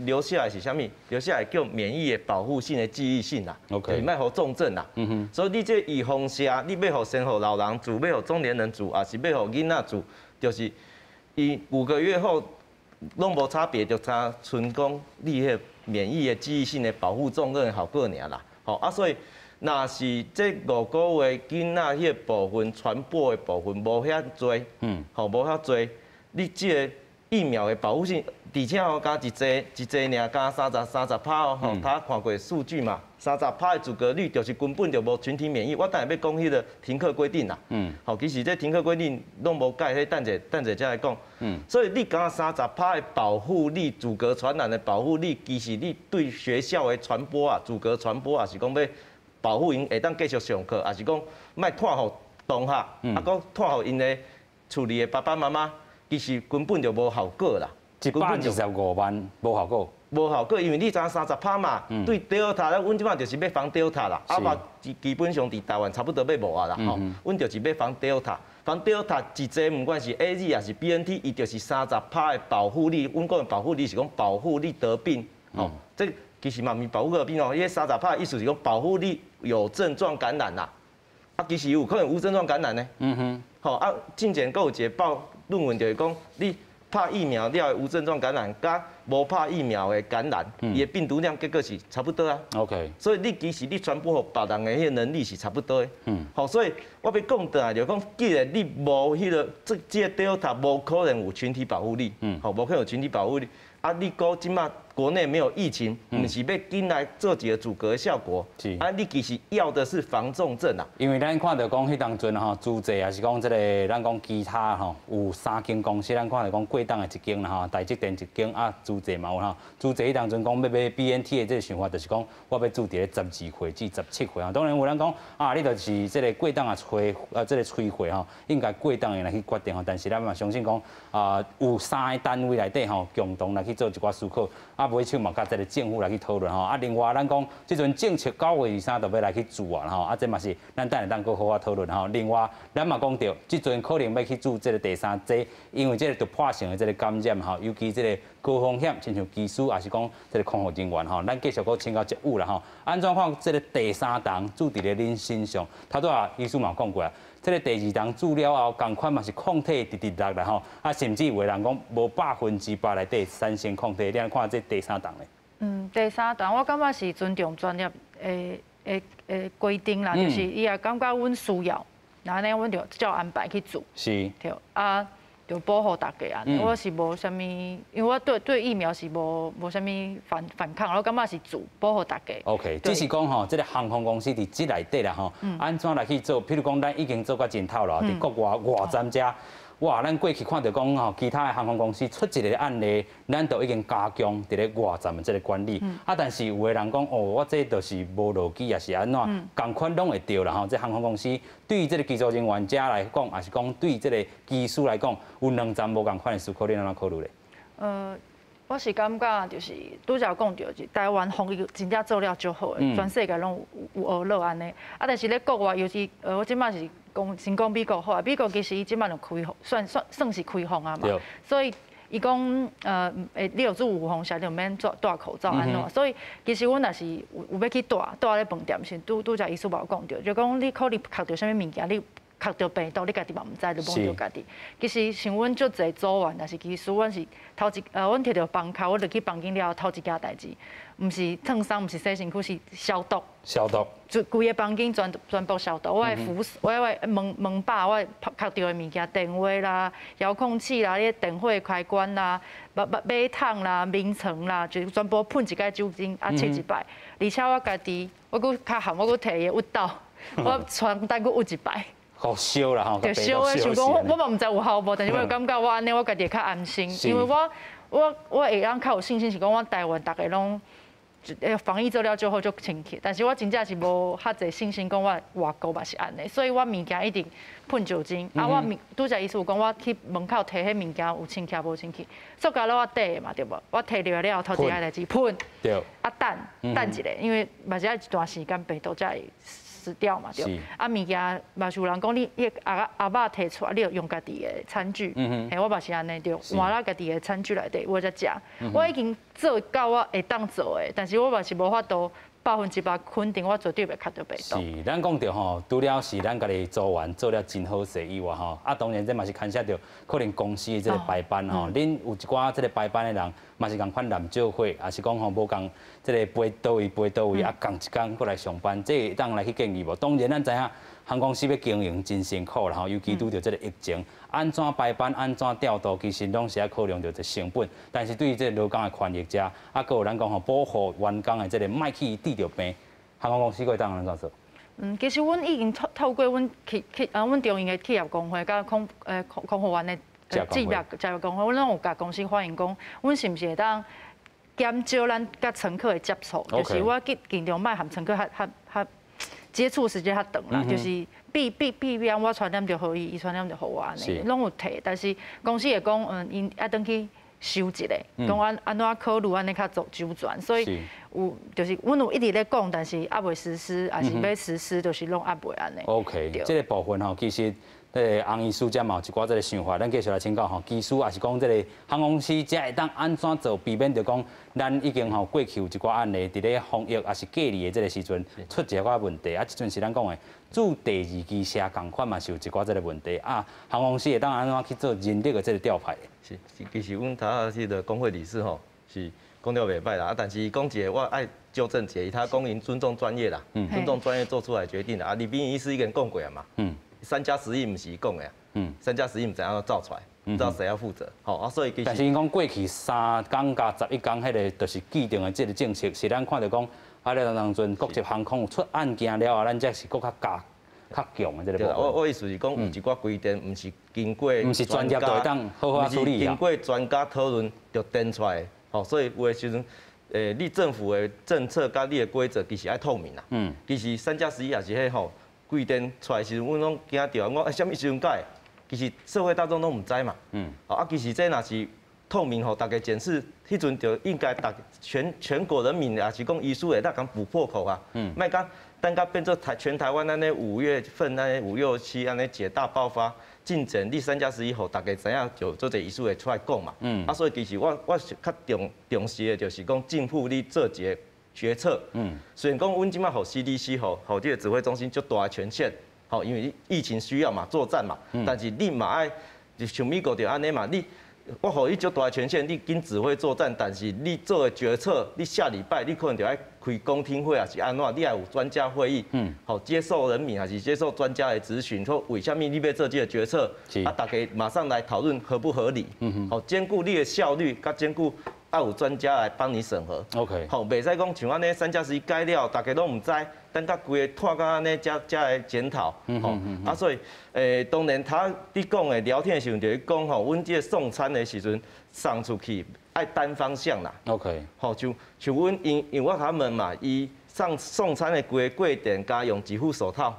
留下来是啥物？留下来叫免疫的保护性的记忆性啦。OK， 卖互重症啦。所以你这预防下，你要互先互老人住，要互中年人住，还是要互囡仔住，就是伊5个月后拢无差别，就差纯讲你迄免疫的记忆性的保护重症的效果尔啦。啊，所以。若是这5个月囡仔迄个部分传播的部分无遐多，无遐多，你这个疫苗的保护性，而且加一剂尔加30%哦，他看过数据嘛，30%的阻隔率就是根本就无群体免疫。我等下要讲迄个停课规定啦，其实这停课规定拢无改，迄等者才来讲。所以你讲30%的保护力、阻隔传染的保护力，其实你对学校的传播啊、阻隔传播啊，是讲要。保护因会当继续上课，也是讲卖拖互同学，啊，搁拖互因的厝里的爸爸妈妈，其实根本就无效果啦。125万无效果。无效果，因为你知影30%嘛，对 Delta， 阮即摆就是要防 Delta 啦，啊嘛基本上伫台湾差不多要无啊啦，吼，阮就是要防 Delta， 防 Delta 一剂不管是 AZ 还是 BNT， 伊就是30%的保护力，阮讲的保护力是讲保护你得病，吼，这。其实嘛，咪保护得病哦，因为30%的意思是讲保护你有症状感染啦，啊，其实有可能无症状感染呢。好啊，之前还有一个论文就是讲，你拍疫苗了无症状感染，甲无拍疫苗的感染，伊的病毒量结果是差不多啊。OK。所以你其实你传播给别人的迄个能力是差不多的。好，所以我要讲的就讲，既然你无迄个这个 Delta 无可能有群体保护力，好，无可能有群体保护力。啊，你讲即马国内没有疫情，唔是要进来做一个阻隔的效果，啊，你其实要的是防重症啊。因为咱看到讲迄当阵吼，主席也是讲这个，咱讲其他吼有3间公司，咱看到讲贵档的一间啦吼，台积电一间啊，主席嘛有吼，主席迄当阵讲要买 BNT 的这个想法，就是讲我要做伫咧12岁至17岁啊。当然有人讲啊，你就是这个贵档啊这个催货吼，应该贵档的来去决定吼，但是咱嘛相信讲有3个单位内底吼共同来去做一寡思考，啊，尾手嘛甲这个政府来去讨论吼，啊，另外咱讲即阵政策9月23就要来去做啊吼，啊，这嘛是咱等下当搁好好讨论吼。另外咱嘛讲到，即阵可能要去做这个第3剂，因为这个突破性的这个感染吼，尤其这个高风险，亲像技师也是讲这个康复人员吼，咱继续搁请教职务啦吼。安怎看这个第3档注伫咧恁身上？头拄啊，医师嘛讲过啊。这个第2档治疗后，同款嘛是抗体直落啦吼，啊，甚至有人讲无100%内底产生抗体，你安看这第3档咧？第3档我感觉是尊重专业的规定啦，就是伊也感觉阮需要，然后呢，阮就照安排去做。是。对啊。就保护大家安尼，我是无啥物，因为我对疫苗是无啥物反抗，我感觉是做保护大家。OK， 只是讲吼，这个航空公司伫这内底啦吼，安怎来去做？譬如讲，咱已经做到真透了，伫国外站遮。哇，咱过去看到讲吼，其他的航空公司出一个案例，咱都已经加强伫咧外站的这个管理。啊，但是有的人讲，哦，我这就是无落机，也是安怎，同款拢会着啦吼。这航空公司对于这个机组人员者来讲，也是讲对这个技术来讲，有2站无同款的思考，你安怎考虑咧？我是感觉就是拄则讲着，台湾防疫真正做了足好的，全世界拢有学落安尼。啊，但是咧国外，尤其我即摆是先讲美国好啊，美国其实伊即摆就开放，算是开放啊嘛。所以伊讲你有做有风险，就免戴口罩安怎。所以其实阮也是有要去戴咧饭店时，拄则医师无讲着，就讲你可能靠着啥物物件，你靠着病毒，你家己嘛毋知，就摸着家己。其实像阮足侪组员，但是其实阮是阮摕着房卡，我入去房间了后头一件代志，毋是烫伤，毋是洗身躯，是消毒。消毒。就规个房间全部消毒，我的扶手，我的门把，我靠着的物件，电话啦、遥控器啦、你电火开关啦、马桶啦、眠床啦，就全部喷一解酒精啊，切一摆。而且我家己，我佫较含，我佫摕伊的握刀，我床单佫握一摆。好烧啦吼，就烧的，想讲我嘛毋知有效无，但是我感觉我安尼我家己较安心，因为我会当较有信心，是讲我台湾大家拢防疫做了就好就清气，但是我真正是无遐侪信心，讲我外国嘛是安尼，所以我物件一定喷酒精，啊我拄则意思有讲我去门口摕迄物件有清气无清气，塑胶袋我底嘛对无？我摕落了头一下代志喷，对，啊等一下，因为嘛是要一段时间病毒才会死掉嘛，对。啊，物件嘛是有人讲你阿爸摕出来，你要用家己的餐具，嘿，我嘛是安尼对，换啦家己的餐具内底，我才食。我已经做到我会当做的，但是我嘛是无法度。100%肯定，我绝对袂卡到病毒。是，咱讲到吼，除了是咱家己组员做了真好势以外吼，啊，当然这嘛是牵涉到可能公司的这个排班吼，恁有一寡这个排班的人，嘛是共款男少伙，也是讲吼无共这个飞倒位啊，共一工过来上班，这当来去建议无？当然咱知影。航空公司要经营真辛苦啦吼，尤其拄着这个疫情，安怎排班、安怎调度，其实拢是要考量到这成本。但是对于这劳工的权益者，啊，还有咱讲吼保护员工的这个莫去得着病，航空公司会当安怎做？其实阮已经透过阮阮中营的企业工会甲空服员的职业工会，阮拢有甲公司反映讲，阮是毋是会当减少咱甲乘客的接触，就是我尽量莫含乘客较接触时间较长啦，就是避免我传染着互伊传染着互我安尼，拢有提，但是公司会讲，因要登去收一个，讲安怎考虑安尼较周全，所以有就是阮有一直咧讲，但是还未实施，还是要实施，就是拢还未安尼。OK， 这个部分吼，其实。洪医师嘛有一寡这个想法，咱继续来请教吼，技师也是讲这个航空公司才会当安怎做，避免着讲咱已经吼过去有一寡案例，伫咧防疫也是隔离的这个时阵出一寡问题，啊，即阵是咱讲的驻第二机社共款嘛是有一寡这个问题啊，航空公司会当安怎去做人力的这个调派？是，其实阮头去的工会理事吼是讲了袂歹啦，啊，但是讲一个我爱纠正一下，他讲因尊重专业啦，尊重专业做出来决定的啊，李秉医师已经讲过啊嘛。3+11唔是伊讲的啊，3+11唔知安怎造出来，不知道谁要负责。好啊，所以其实但是因讲过去3天加11天，迄个就是既定的这个政策，是咱看到讲，啊，咧当阵国际航空有出案件了后，咱才是搁较强的这个部分。我意思是讲，有一寡规定，唔是经过，唔是专业就会当好好处理啊。经过专家讨论就定出来，好，所以有的时阵。你政府的政策甲你的规则其实爱透明啦。其实3+11也是迄吼。规定出来时阵，阮拢惊着，我什么时阵改？其实社会大众都唔知嘛。啊，其实这若是透明吼，大家检视，迄阵就应该全国人民也是讲医师会当敢补破口啊。莫讲等甲变做全台湾安尼5月份安尼5、6、7安尼一个大爆发，进展第3+11后，大家知影就做者医师会出来讲嘛。啊，所以其实我是较重视的，就是讲政府你做一个。决策，虽然讲阮即摆互 CDC 互这个指挥中心足大的权限，好，因为疫情需要嘛，作战嘛，但是你嘛爱，就像美国就安尼嘛，我互你足大的权限，你紧指挥作战，但是你做的决策，你下礼拜你可能就要开公听会，还是安怎，你还有专家会议，好接受人民还是接受专家的咨询，说为什么你要做这个决策，啊，大家马上来讨论合不合理，好兼顾你的效率，甲兼顾。要有专家来帮你审核 ，OK， 好，袂使讲像安尼3+11改了，大家都唔知，等到规个拖到安尼，才来检讨，啊，所以当然你讲的聊天的时候，就是讲吼，阮这个送餐的时阵送出去爱单方向啦 ，OK， 好，像阮因为我他们嘛，伊送餐的规个过程加用一副手套，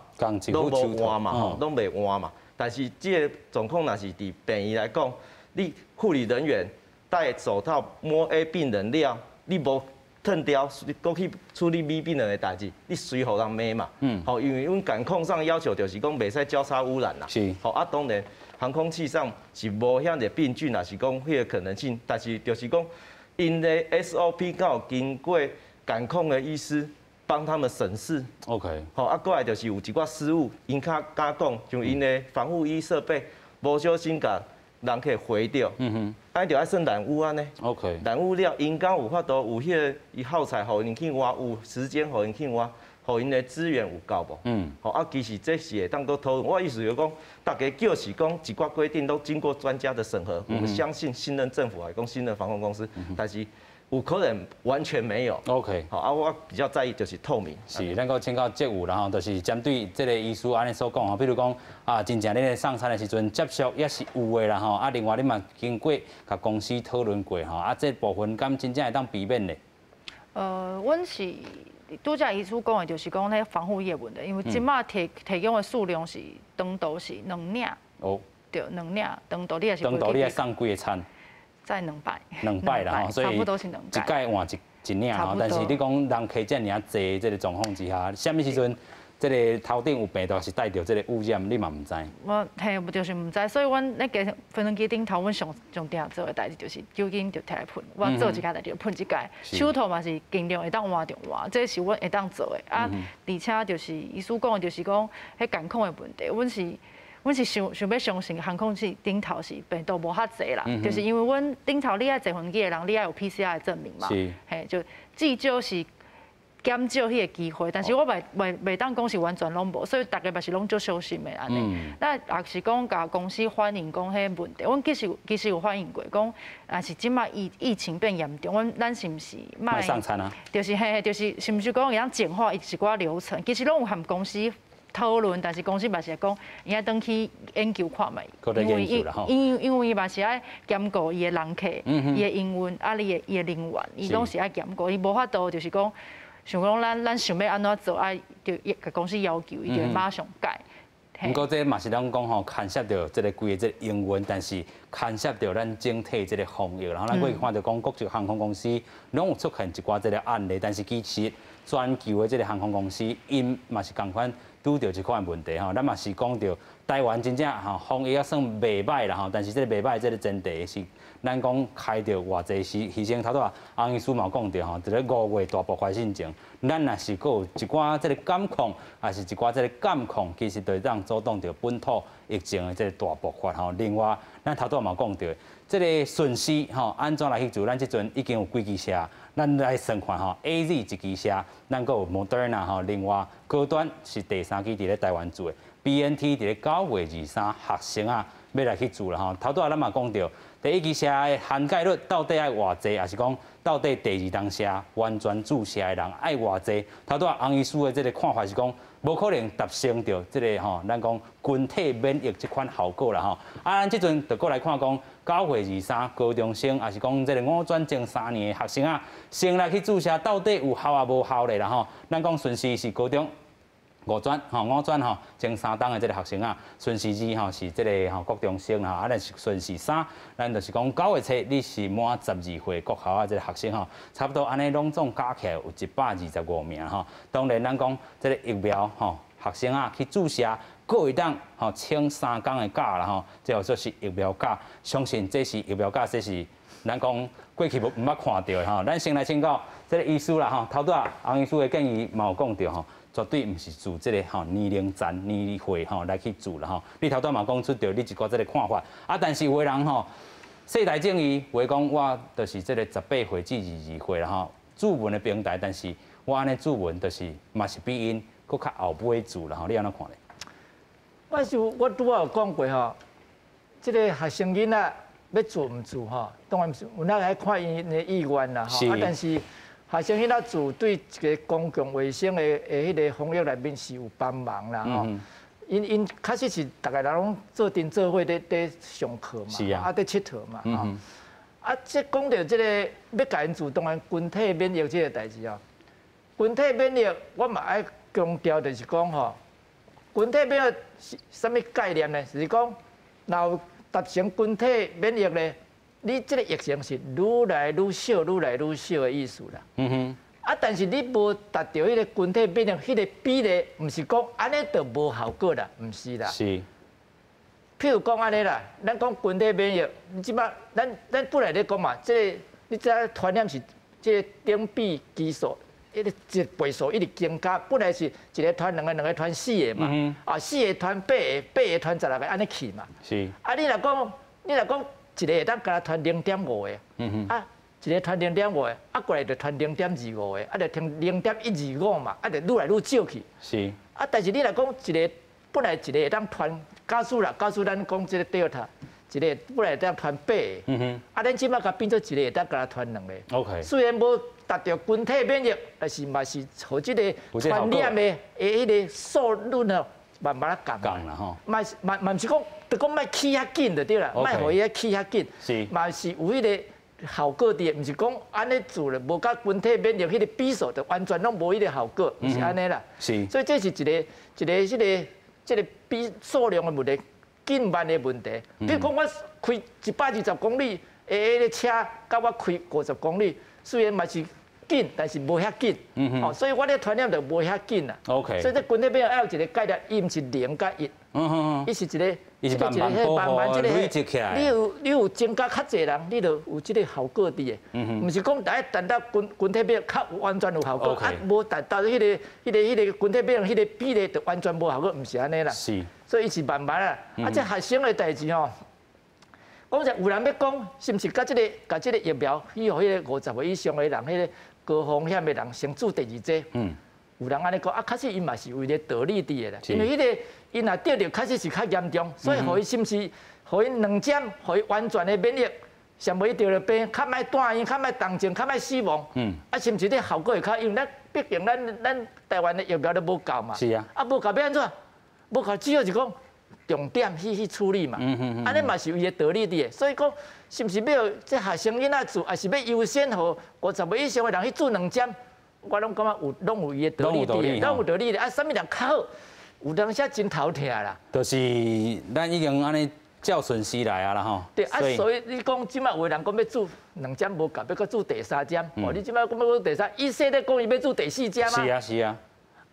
拢无换嘛，吼，拢袂换嘛，但是这个状况若是伫病院来讲，你护理人员。戴手套摸 A 病人了，你无褪掉，搁去处理 B 病人的代志，你随互人骂嘛。好，因为阮管控上要求就是讲袂使交叉污染啦。是。好啊，当然航空器上是无遐个病菌，也是讲迄个可能性，但是就是讲因的 SOP 刚好经过管控的医师帮他们审视。OK。好啊，过来就是有一寡失误，因较加讲，像因的防护衣设备无小心甲。人可以回掉，安就爱算染污安尼。OK， 染污了，因刚有法度有迄个伊耗材，互因去挖，有时间互因去挖，互因的资源有够无？好啊，其实这是会当做讨论。我意思就是讲，大家就是讲一寡规定都经过专家的审核，我们相信信任政府，还讲信任航空公司，但是。有可能完全没有。OK， 好啊，我比较在意就是透明。是，咱个请教职务，然后就是针对这个医师安尼所讲吼，比如讲啊，真正恁上餐的时阵接触也是有的啦吼，啊，另外你嘛经过甲公司讨论过吼，啊，这部分敢真正会当避免嘞？阮是拄则医师讲的，就是讲迄防护业问题，因为即马提供的数量是长度是2领。哦。对，2领长度，你也是。长度你爱送几个餐？在2摆，2摆啦吼，所以差不多是2摆，一摆换一领吼。但是你讲人客这尔济这个状况之下，什么时阵这个头顶有病毒是带着这个污染，你嘛唔知？我嘿，就是唔知，所以阮咧个飞轮机顶头，阮上定做的代志就是究竟就摕来喷，我做一届代志就喷一届，手套嘛是尽量会当换就换，这是阮会当做的啊。而且就是医师讲的，就是讲迄监控的问题，阮是想要相信航空器顶头是病毒无遐济啦，就是因为阮顶头你爱坐飞机的人，你爱有 PCR 的证明嘛，嘿，就至少是。减少迄个机会，但是我袂当讲是完全拢无，所以大家嘛是拢足小心的安尼。那也是讲甲公司反映讲迄问题，阮其实有反映过，讲也是即摆疫情变严重，咱是毋是卖上餐啊？就是是毋是讲会当简化一寡流程？其实拢有含公司讨论，但是公司嘛是讲伊爱登去研究看卖，因为伊嘛是爱兼顾伊的人客、伊的营运、伊的人员，伊拢是爱兼顾，伊无法度就是讲。想讲咱想要安怎做，就甲公司要求，伊就马上改。不过这嘛是咱讲吼，牵涉到这个规个这营运，但是牵涉到咱整体这个防疫。然后咱过去看到讲，国际航空公司拢有出现一寡这个案例，但是其实全球的这个航空公司，因嘛是共款拄到这款问题吼。咱嘛是讲到台湾真正吼防疫也算袂歹啦吼，但是这个袂歹这个前提是。咱讲开着偌济牺牲，头拄啊，洪医师嘛讲着吼，伫咧5月大爆发之前，咱若是佫有一寡即个监控，还是一寡即个监控，其实就当阻挡着本土疫情的即个大爆发吼。另外，咱头拄嘛讲着，即个顺序吼，安怎来去做？咱即阵已经有几支车，咱来算看吼 ，AZ 一支车，咱佫有 Moderna 吼，另外高端是第3支伫咧台湾做的 ，BNT 伫咧9月23学生啊要来去做啦吼。头拄啊，咱嘛讲着。第一支车的涵盖率到底爱偌济，还是讲到底第二档车完全注射的人爱偌济？头拄洪医师的这个看法是讲，无可能达成到这个吼，咱讲群体免疫这款效果啦吼。啊，咱即阵就过来看讲9月23高中生，还是讲这个5转正3年的学生啊，先来去注射到底有效啊无效咧啦吼？咱讲顺序是高中。5转前3档的这个学生啊，顺序2是这个国中生啊，咱是顺序3，咱就是讲9月初你是满12岁国校啊，这个学生差不多安尼拢总加起来有125名当然咱讲这个疫苗学生啊去注射，各会当请3天的假啦这叫做是疫苗假，相信这是疫苗假，这是咱讲过去唔捌看到的咱先来请教这个医师啦头拄啊，洪医师的建议嘛有讲到绝对唔是做这个年龄层、年会来去做啦你头拄嘛讲出着你一个这个看法但是有的人世代正义话讲我就是这个18岁至22岁啦注文的平台，但是我安尼注文就是嘛是比因搁较后尾做啦你安怎看咧？我拄仔有讲过这个学生囡仔要做唔做当然有那来看因的意愿啦但是。学生囡仔做对一个公共卫生的迄个防疫内面是有帮忙啦因确实是大家拢做阵做伙在上课嘛，在佚佗嘛即讲到即个要甲因做，当然群体免疫即个代志群体免疫我嘛爱强调，就是讲群体免疫是啥物概念呢？就是讲，若有达成群体免疫咧。你这个疫情是愈来愈少、愈来愈少的意思啦。但是你无达到迄个群体免疫迄个比例，唔是讲安尼就无效果啦，唔是啦。是。譬如讲安尼啦，咱讲群体免疫，你即摆咱本来咧讲嘛，你知传染是这个顶比基数，一个倍数一直增加，本来是一个传2个、2个传4个嘛，4个传8个，8个传16个，安尼去嘛。是。你若讲。一个会当甲传0.5个，一个传0.5个，过来就传0.25个，就听0.125嘛，就愈来愈少去。是。但是你若讲一个本来一个会当传，假使咱讲这个 Delta， 一个本来会当传8个，咱即摆甲变做一个会当甲传2个。OK。虽然无达到群体免疫，但是嘛是和这个传染的迄个数率慢慢啊降啦。嘛毋是讲。就讲莫起遐紧就对啦，莫互伊起遐紧，嘛是有迄个效果伫，毋是讲安尼做咧，无甲群体免疫迄个比数，就完全拢无迄个效果，毋是安尼啦。是，所以这是一个比数量的问题，紧慢的问题。比如讲我开120公里的迄个车，甲我开50公里，虽然嘛是紧，但是无遐紧。哦，所以我咧传染就无遐紧啦。OK。所以这群体免疫要有一个概念，伊毋是0加1。伊是一个，伊是慢慢累积起来。你有增加较侪人，你就有这个效果伫的。毋是讲大家等到群体免疫较完全有效果，啊无达到迄个群体免疫迄个比例就完全无效果，毋是安尼啦。是。所以伊是慢慢啦。啊，这学生的代志吼。讲者有人要讲，是毋是甲这个疫苗，去互迄个50岁以上的人，迄个高风险的人先注第2剂？有人安尼讲，啊，确实伊嘛是为了道理伫的啦。因为迄个伊若得着，确实是较严重，所以互伊是毋是，互伊2针，互伊完全的免疫，上袂得了病，较莫住院，较莫重症，较莫死亡。啊，是毋是这效果会较？因为咱毕竟咱台湾的疫苗都无够嘛。是啊。啊，无够要安怎？无够只有是讲。重点去处理嘛，安尼嘛是有伊的道理伫的，所以讲是毋是要这学生囡仔做，还是要优先互50岁以上的人去做2针？我拢感觉拢有伊的道理伫的，拢有道理的。啊，啥物人较好？有当时真头疼啦。就是咱已经安尼照顺序来啊啦吼。对啊，所以你讲即摆有人讲要做2针无够，要搁做第3针。哦，你即摆讲要做第3，医生咧讲伊要做第4针啊。是啊，是啊。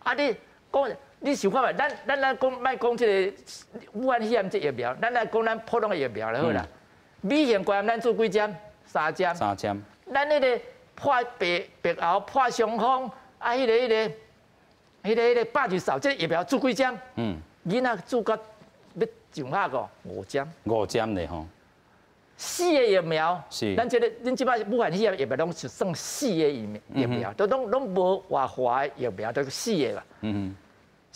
啊，你讲。你想看觅，咱来讲，莫讲即个武汉肺炎这疫苗，咱来讲咱普通的疫苗就好啦。乙型肝炎咱做几针？3针。3针。咱迄个破白喉、破伤风，啊，迄个百日扫，这疫苗做几针？囡仔做到要上下个5针。5针嘞吼。4个疫苗，是。咱即摆武汉肺炎疫苗拢是算4个疫苗，都拢无外华的疫苗，都4个啦。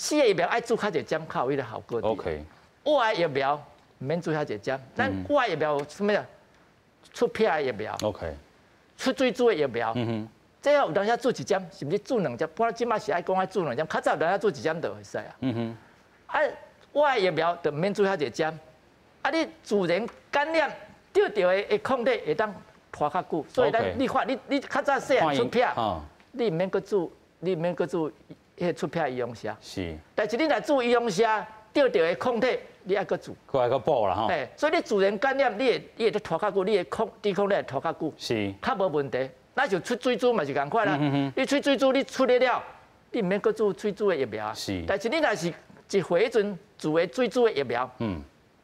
4个疫苗爱做较侪针，较有迄个效果。OK。外疫苗唔免做遐侪针，咱外疫苗有什么呀？出片的疫苗。OK。出水珠的疫苗。这有当时做1针，甚至做2针。不过即摆是爱讲爱做2针，较早当时做1针就会使啊。啊，外疫苗就唔免做遐侪针。啊，你自然感染得到的抗体会当拖较久，所以咱你看你较早细汉出片，你唔免搁做，迄出片医用下是，但是你若做医用下得到的抗体，你爱搁做，搁爱搁补啦吼。哎，所以你自然感染，你会得拖较久，你的抵抗力会拖较久，是，较无问题。那就出水珠嘛是共款啦，你出水珠你出来了，你唔免搁做水珠的疫苗啊。是，但是你若是一回迄阵做的水珠的疫苗，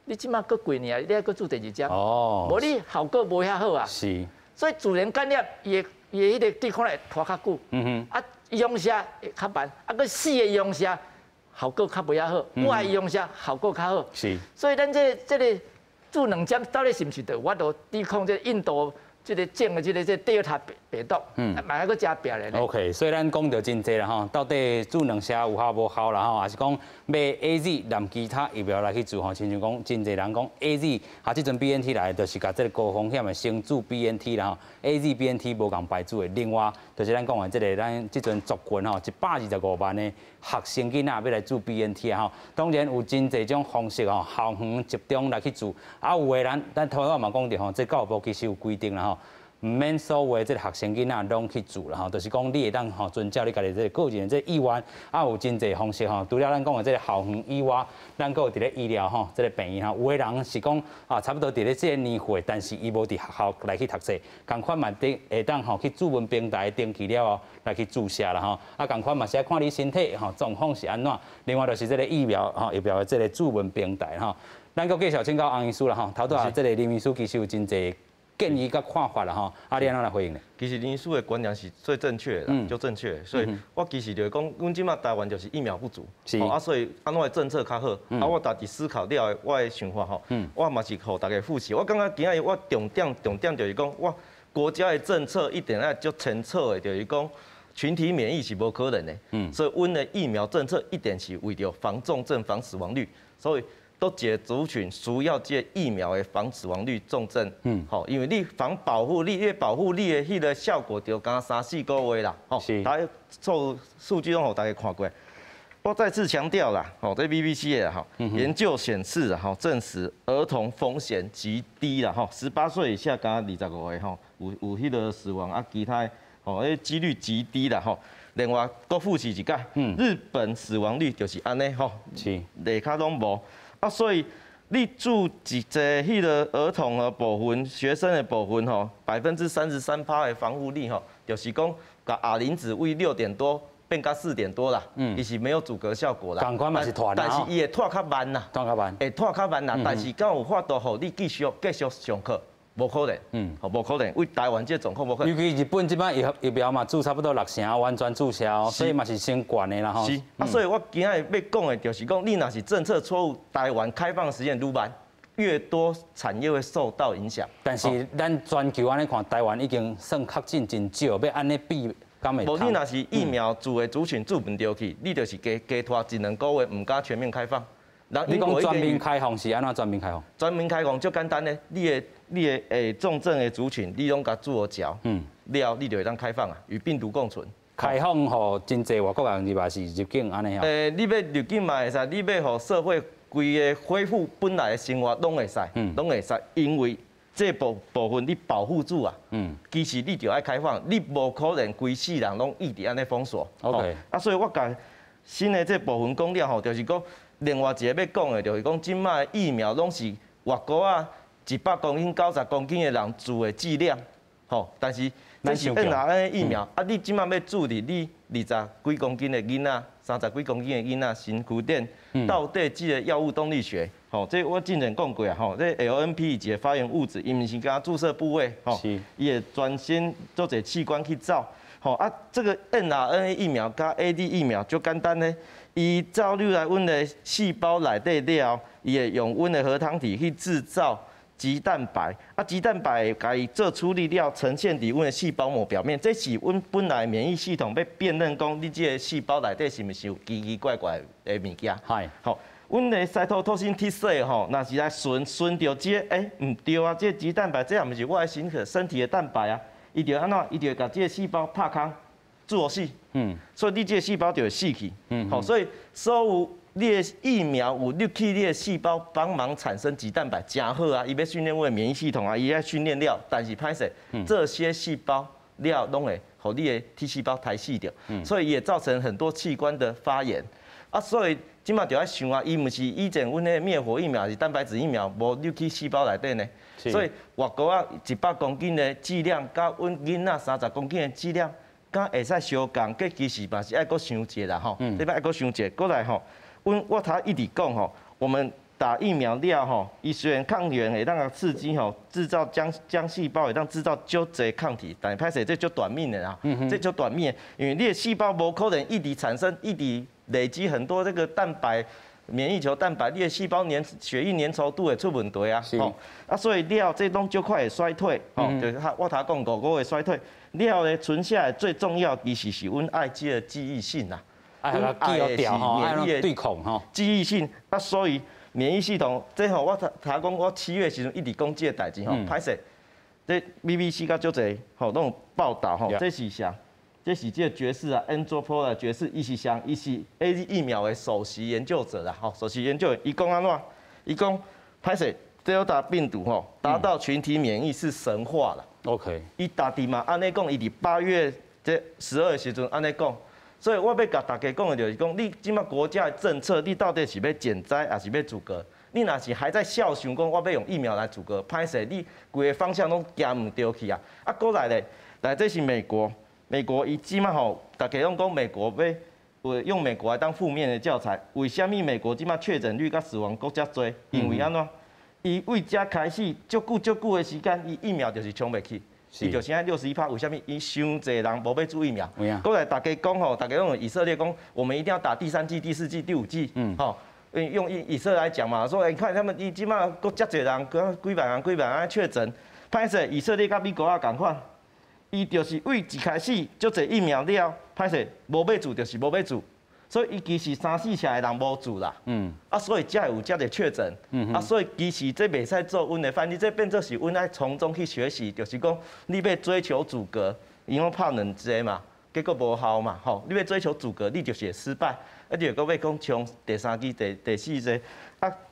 你即马搁几年，你爱搁做第2针，无你效果无遐好啊。是，所以自然感染伊的迄个抵抗力拖较久，啊。医用下会较慢，啊，个4个医用下效果较袂遐好，外医用下效果较好。是，所以咱这个做2针到底是毋是就我都抵抗这印度这个种的这个Delta病毒，嘛还搁加病咧。OK， 所以咱讲到真济啦吼，到底做2下有效无效啦吼，还是讲买 AZ 含其他疫苗来去做吼？亲像讲真济人讲 AZ，即阵 BNT 来，就是甲这个高风险的先做 BNT 啦吼 ，AZ、BNT 无共排做的。另外，就是咱讲的这个咱即阵族群吼，125万的学生囡仔要来做 BNT 啊吼。当然有真济种方式吼，校园集中来去做，啊有的人咱头先嘛讲着吼，这教育部其实有规定啦吼。唔免所有即个学生囡仔拢去做啦吼，就是讲你会当吼遵照你家己即个个人即个意愿，啊有真济方式吼。除了咱讲的即个校园以外，咱搁有伫咧医疗吼，即个病院吼，有的人是讲啊差不多伫咧即个年岁，但是伊无伫学校来去读册，共款嘛会当吼去主文平台登记了后来去注射啦吼，啊共款嘛是爱看你身体吼状况是安怎。另外就是即个疫苗吼，疫苗的即个主文平台吼，咱搁继续请教洪医师啦吼，头拄啊即个林医师其实有真济建议甲看法啦吼，啊你安怎来回应呢？其实林医师的观念是最正确的啦，就正确的，所以我其实就是讲，阮即马台湾就是疫苗不足，啊，所以安怎的政策较好，啊，我家己思考了后，我的想法吼，我嘛是互大家复习。我感觉今仔日我重点就是讲，我国家的政策一定要足清楚的，就是讲群体免疫是无可能的，所以阮的疫苗政策一定是为着防重症、防死亡率，所以。都一个族群需要这疫苗的防死亡率、重症，好，因为你防保护力，因为保护力的迄个效果就刚3-4个月啦，吼，大家做数据拢互大家看过。我再次强调啦，吼，这 BBC 的哈，研究显示啊，吼，证实儿童风险极低啦，吼，18岁以下刚25个吼，有迄个死亡啊，其他吼，几率极低啦，吼。另外，搁复习一届，日本死亡率就是安尼吼，是，内卡拢无。啊，所以你注一个迄个儿童的部分、学生的部分吼，33%的防护力吼，就是讲，把亚磷脂为6点多变到4点多啦，伊是没有阻隔效果啦。感官嘛是拖啦，但是伊会拖较慢啦，拖较慢，会拖较慢啦。但是敢有法度互你继续上课？无可能，无可能。为台湾这状况无可能。尤其日本即摆疫苗嘛，注差不多6成，完全注销，所以嘛是先管的啦吼。是，所以我今日要讲的就是讲，你若是政策错误，台湾开放时间愈慢，越多产业会受到影响。但是咱全球安尼看，台湾已经算确诊真少，要安尼比，敢会？无你若是疫苗注的族群注唔对去，你就是加拖1、2个月，唔敢全面开放。你讲全面开放是安怎全面开放？全面开放就简单的，你的重症的族群，你拢甲注好胶，了你就会当开放啊，与病毒共存。开放互真济外国人入来是入境安尼啊？你要入境嘛会使，你要互社会规个恢复本来的生活拢会使，拢会使，因为这部分你保护住啊。其实你就爱开放，你无可能规世人拢一直安尼封锁。OK。所以我甲新的这部分讲了吼，就是讲。另外一个要讲的，就是讲，即卖疫苗拢是外国啊100公斤、90公斤的人注的剂量，吼。但是这是mRNA疫苗，你即卖要注入你20几公斤的囡仔、30几公斤的囡仔身躯顶，到底这个药物动力学，吼，这我之前讲过啊，吼，这 LNP 一个发源物质，伊毋是甲注射部位，吼，伊会专心做者器官去造，吼这个mRNA 疫苗加 AD 疫苗就简单呢。伊照入来阮的细胞内底了，伊会用阮的核糖体去制造棘蛋白，棘蛋白甲伊做处理了，呈现伫阮的细胞膜表面。这是阮本来免疫系统要辨认讲，你这个细胞内底是毋是有奇奇怪怪的物件？係，好，阮的赛托托辛 T 细吼，若是来顺着这唔对啊，这棘蛋白这也毋是我的身体的蛋白啊，伊就安怎？伊就甲这个细胞拍空。做活死，所以你这个细胞就会死去，好，所以所有你的疫苗有入去你的细胞帮忙产生棘蛋白，真好啊！伊要训练我的免疫系统啊，伊要训练了，但是歹势，这些细胞了拢会互你的 T 细胞抬死掉，所以也造成很多器官的发炎啊，所以即马就要想啊，伊毋是以前阮的灭活疫苗是蛋白质疫苗，无入去细胞内底呢，所以外国啊100公斤的剂量，甲阮囡仔30公斤的剂量。敢会使相共，计其实嘛是爱搁想一下啦吼，你要爱搁想一下，过来吼，我头一直讲吼，我们打疫苗了吼，伊虽然抗原会当刺激吼，制造浆细胞会当制造足侪抗体，但是歹势这就短命的啦，这就短命的，因为你的细胞无可能一直产生一直累积很多这个蛋白。免疫球蛋白，你的细胞血液粘稠度会出问题啊，所以了这拢就快会衰退，就是我头讲过，我会衰退。了咧存下来最重要，其实是阮爱这个记忆性啦，爱记掉吼，爱对抗吼，记忆性。所以免疫系统，这吼我头讲，我7月时阵一直讲这个代志吼，歹势，这 BBC 甲足侪吼拢有报道吼，这是啥？这是这个爵士啊 ，Andrew Pollard 爵士，伊是谁？伊是 AZ 疫苗的首席研究者啦，吼，首席研究员，伊讲安怎？伊讲，歹势 Delta 病毒吼，达到群体免疫是神话啦。OK， 伊大致嘛安尼讲，伊伫8月这12的时阵安尼讲，所以我要甲大家讲的就是讲，你即马国家的政策，你到底是要减灾还是要阻隔？你若是还在笑想讲，我要用疫苗来阻隔，歹势你规个方向拢行唔对去啊！过来咧，这是美国。美国伊即马吼，大家拢讲美国要用美国来当负面的教材。为虾米美国即马确诊率甲死亡搁遮多？因为安怎？伊为遮开始足久的时间，伊疫苗就是冲袂去，伊就现在61%。为虾米？伊伤侪人无要注疫苗。过来大家讲吼，大家用以色列讲，我们一定要打第3剂、第4剂、第5剂。吼，用以色列来讲嘛，说你看他们伊即马搁遮侪人，搁几万人确诊。歹势，以色列甲美国啊共款。伊就是为一开始足侪疫苗了，歹势无要注就是无要注，所以伊其实3、4成的人无注啦。所以才有遮个确诊。所以其实这袂使做阮的反正这变做是阮爱从中去学习，就是讲你要追求阻隔，因为拍2剂嘛，结果无效嘛，吼，你要追求阻隔，你就是会失败，就搁要讲冲第3剂、第4剂。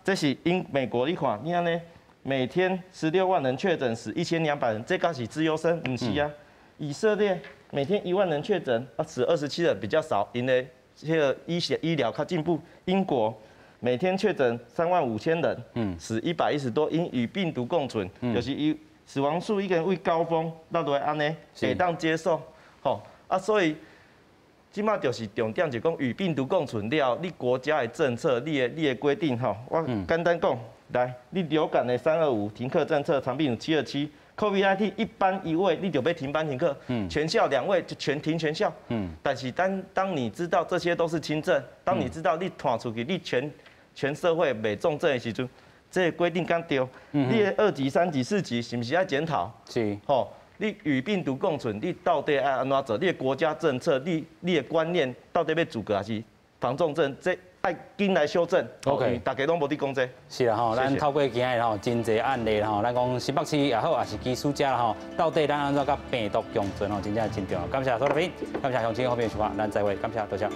这是美国你看，你安尼每天16万人确诊死1200人，这敢是资优生？毋是啊。以色列每天1万人确诊，死27人比较少，因为这个医疗较进步。英国每天确诊35000人，死110多，因与病毒共存，就是伊死亡数一个人为高峰，那都安尼，会当接受。吼啊，所以即马就是重点，就讲与病毒共存了，你国家的政策，你的规定吼，我简单讲，来，你流感的325停课政策，长病毒727。COVID-19 一班一位，你就被停班停课，全校2位就全停全校。但是当你知道这些都是轻症，当你知道你传出去，你全社会未重症的时阵，这个规定敢对？你的2级、3级、4级是不是要检讨？是。吼，你与病毒共存，你到底要安怎做？你的国家政策，你的观念到底要阻隔还是防重症？这爱紧来修正。OK， 大家拢无伫讲这。是啦吼，咱透过今日吼真侪案例吼，咱讲新北市也好，也是技术家啦吼，到底咱安怎甲病毒共存吼，真正真重要。感谢所有来宾，感谢乡亲后面出发，咱再会，感谢多谢。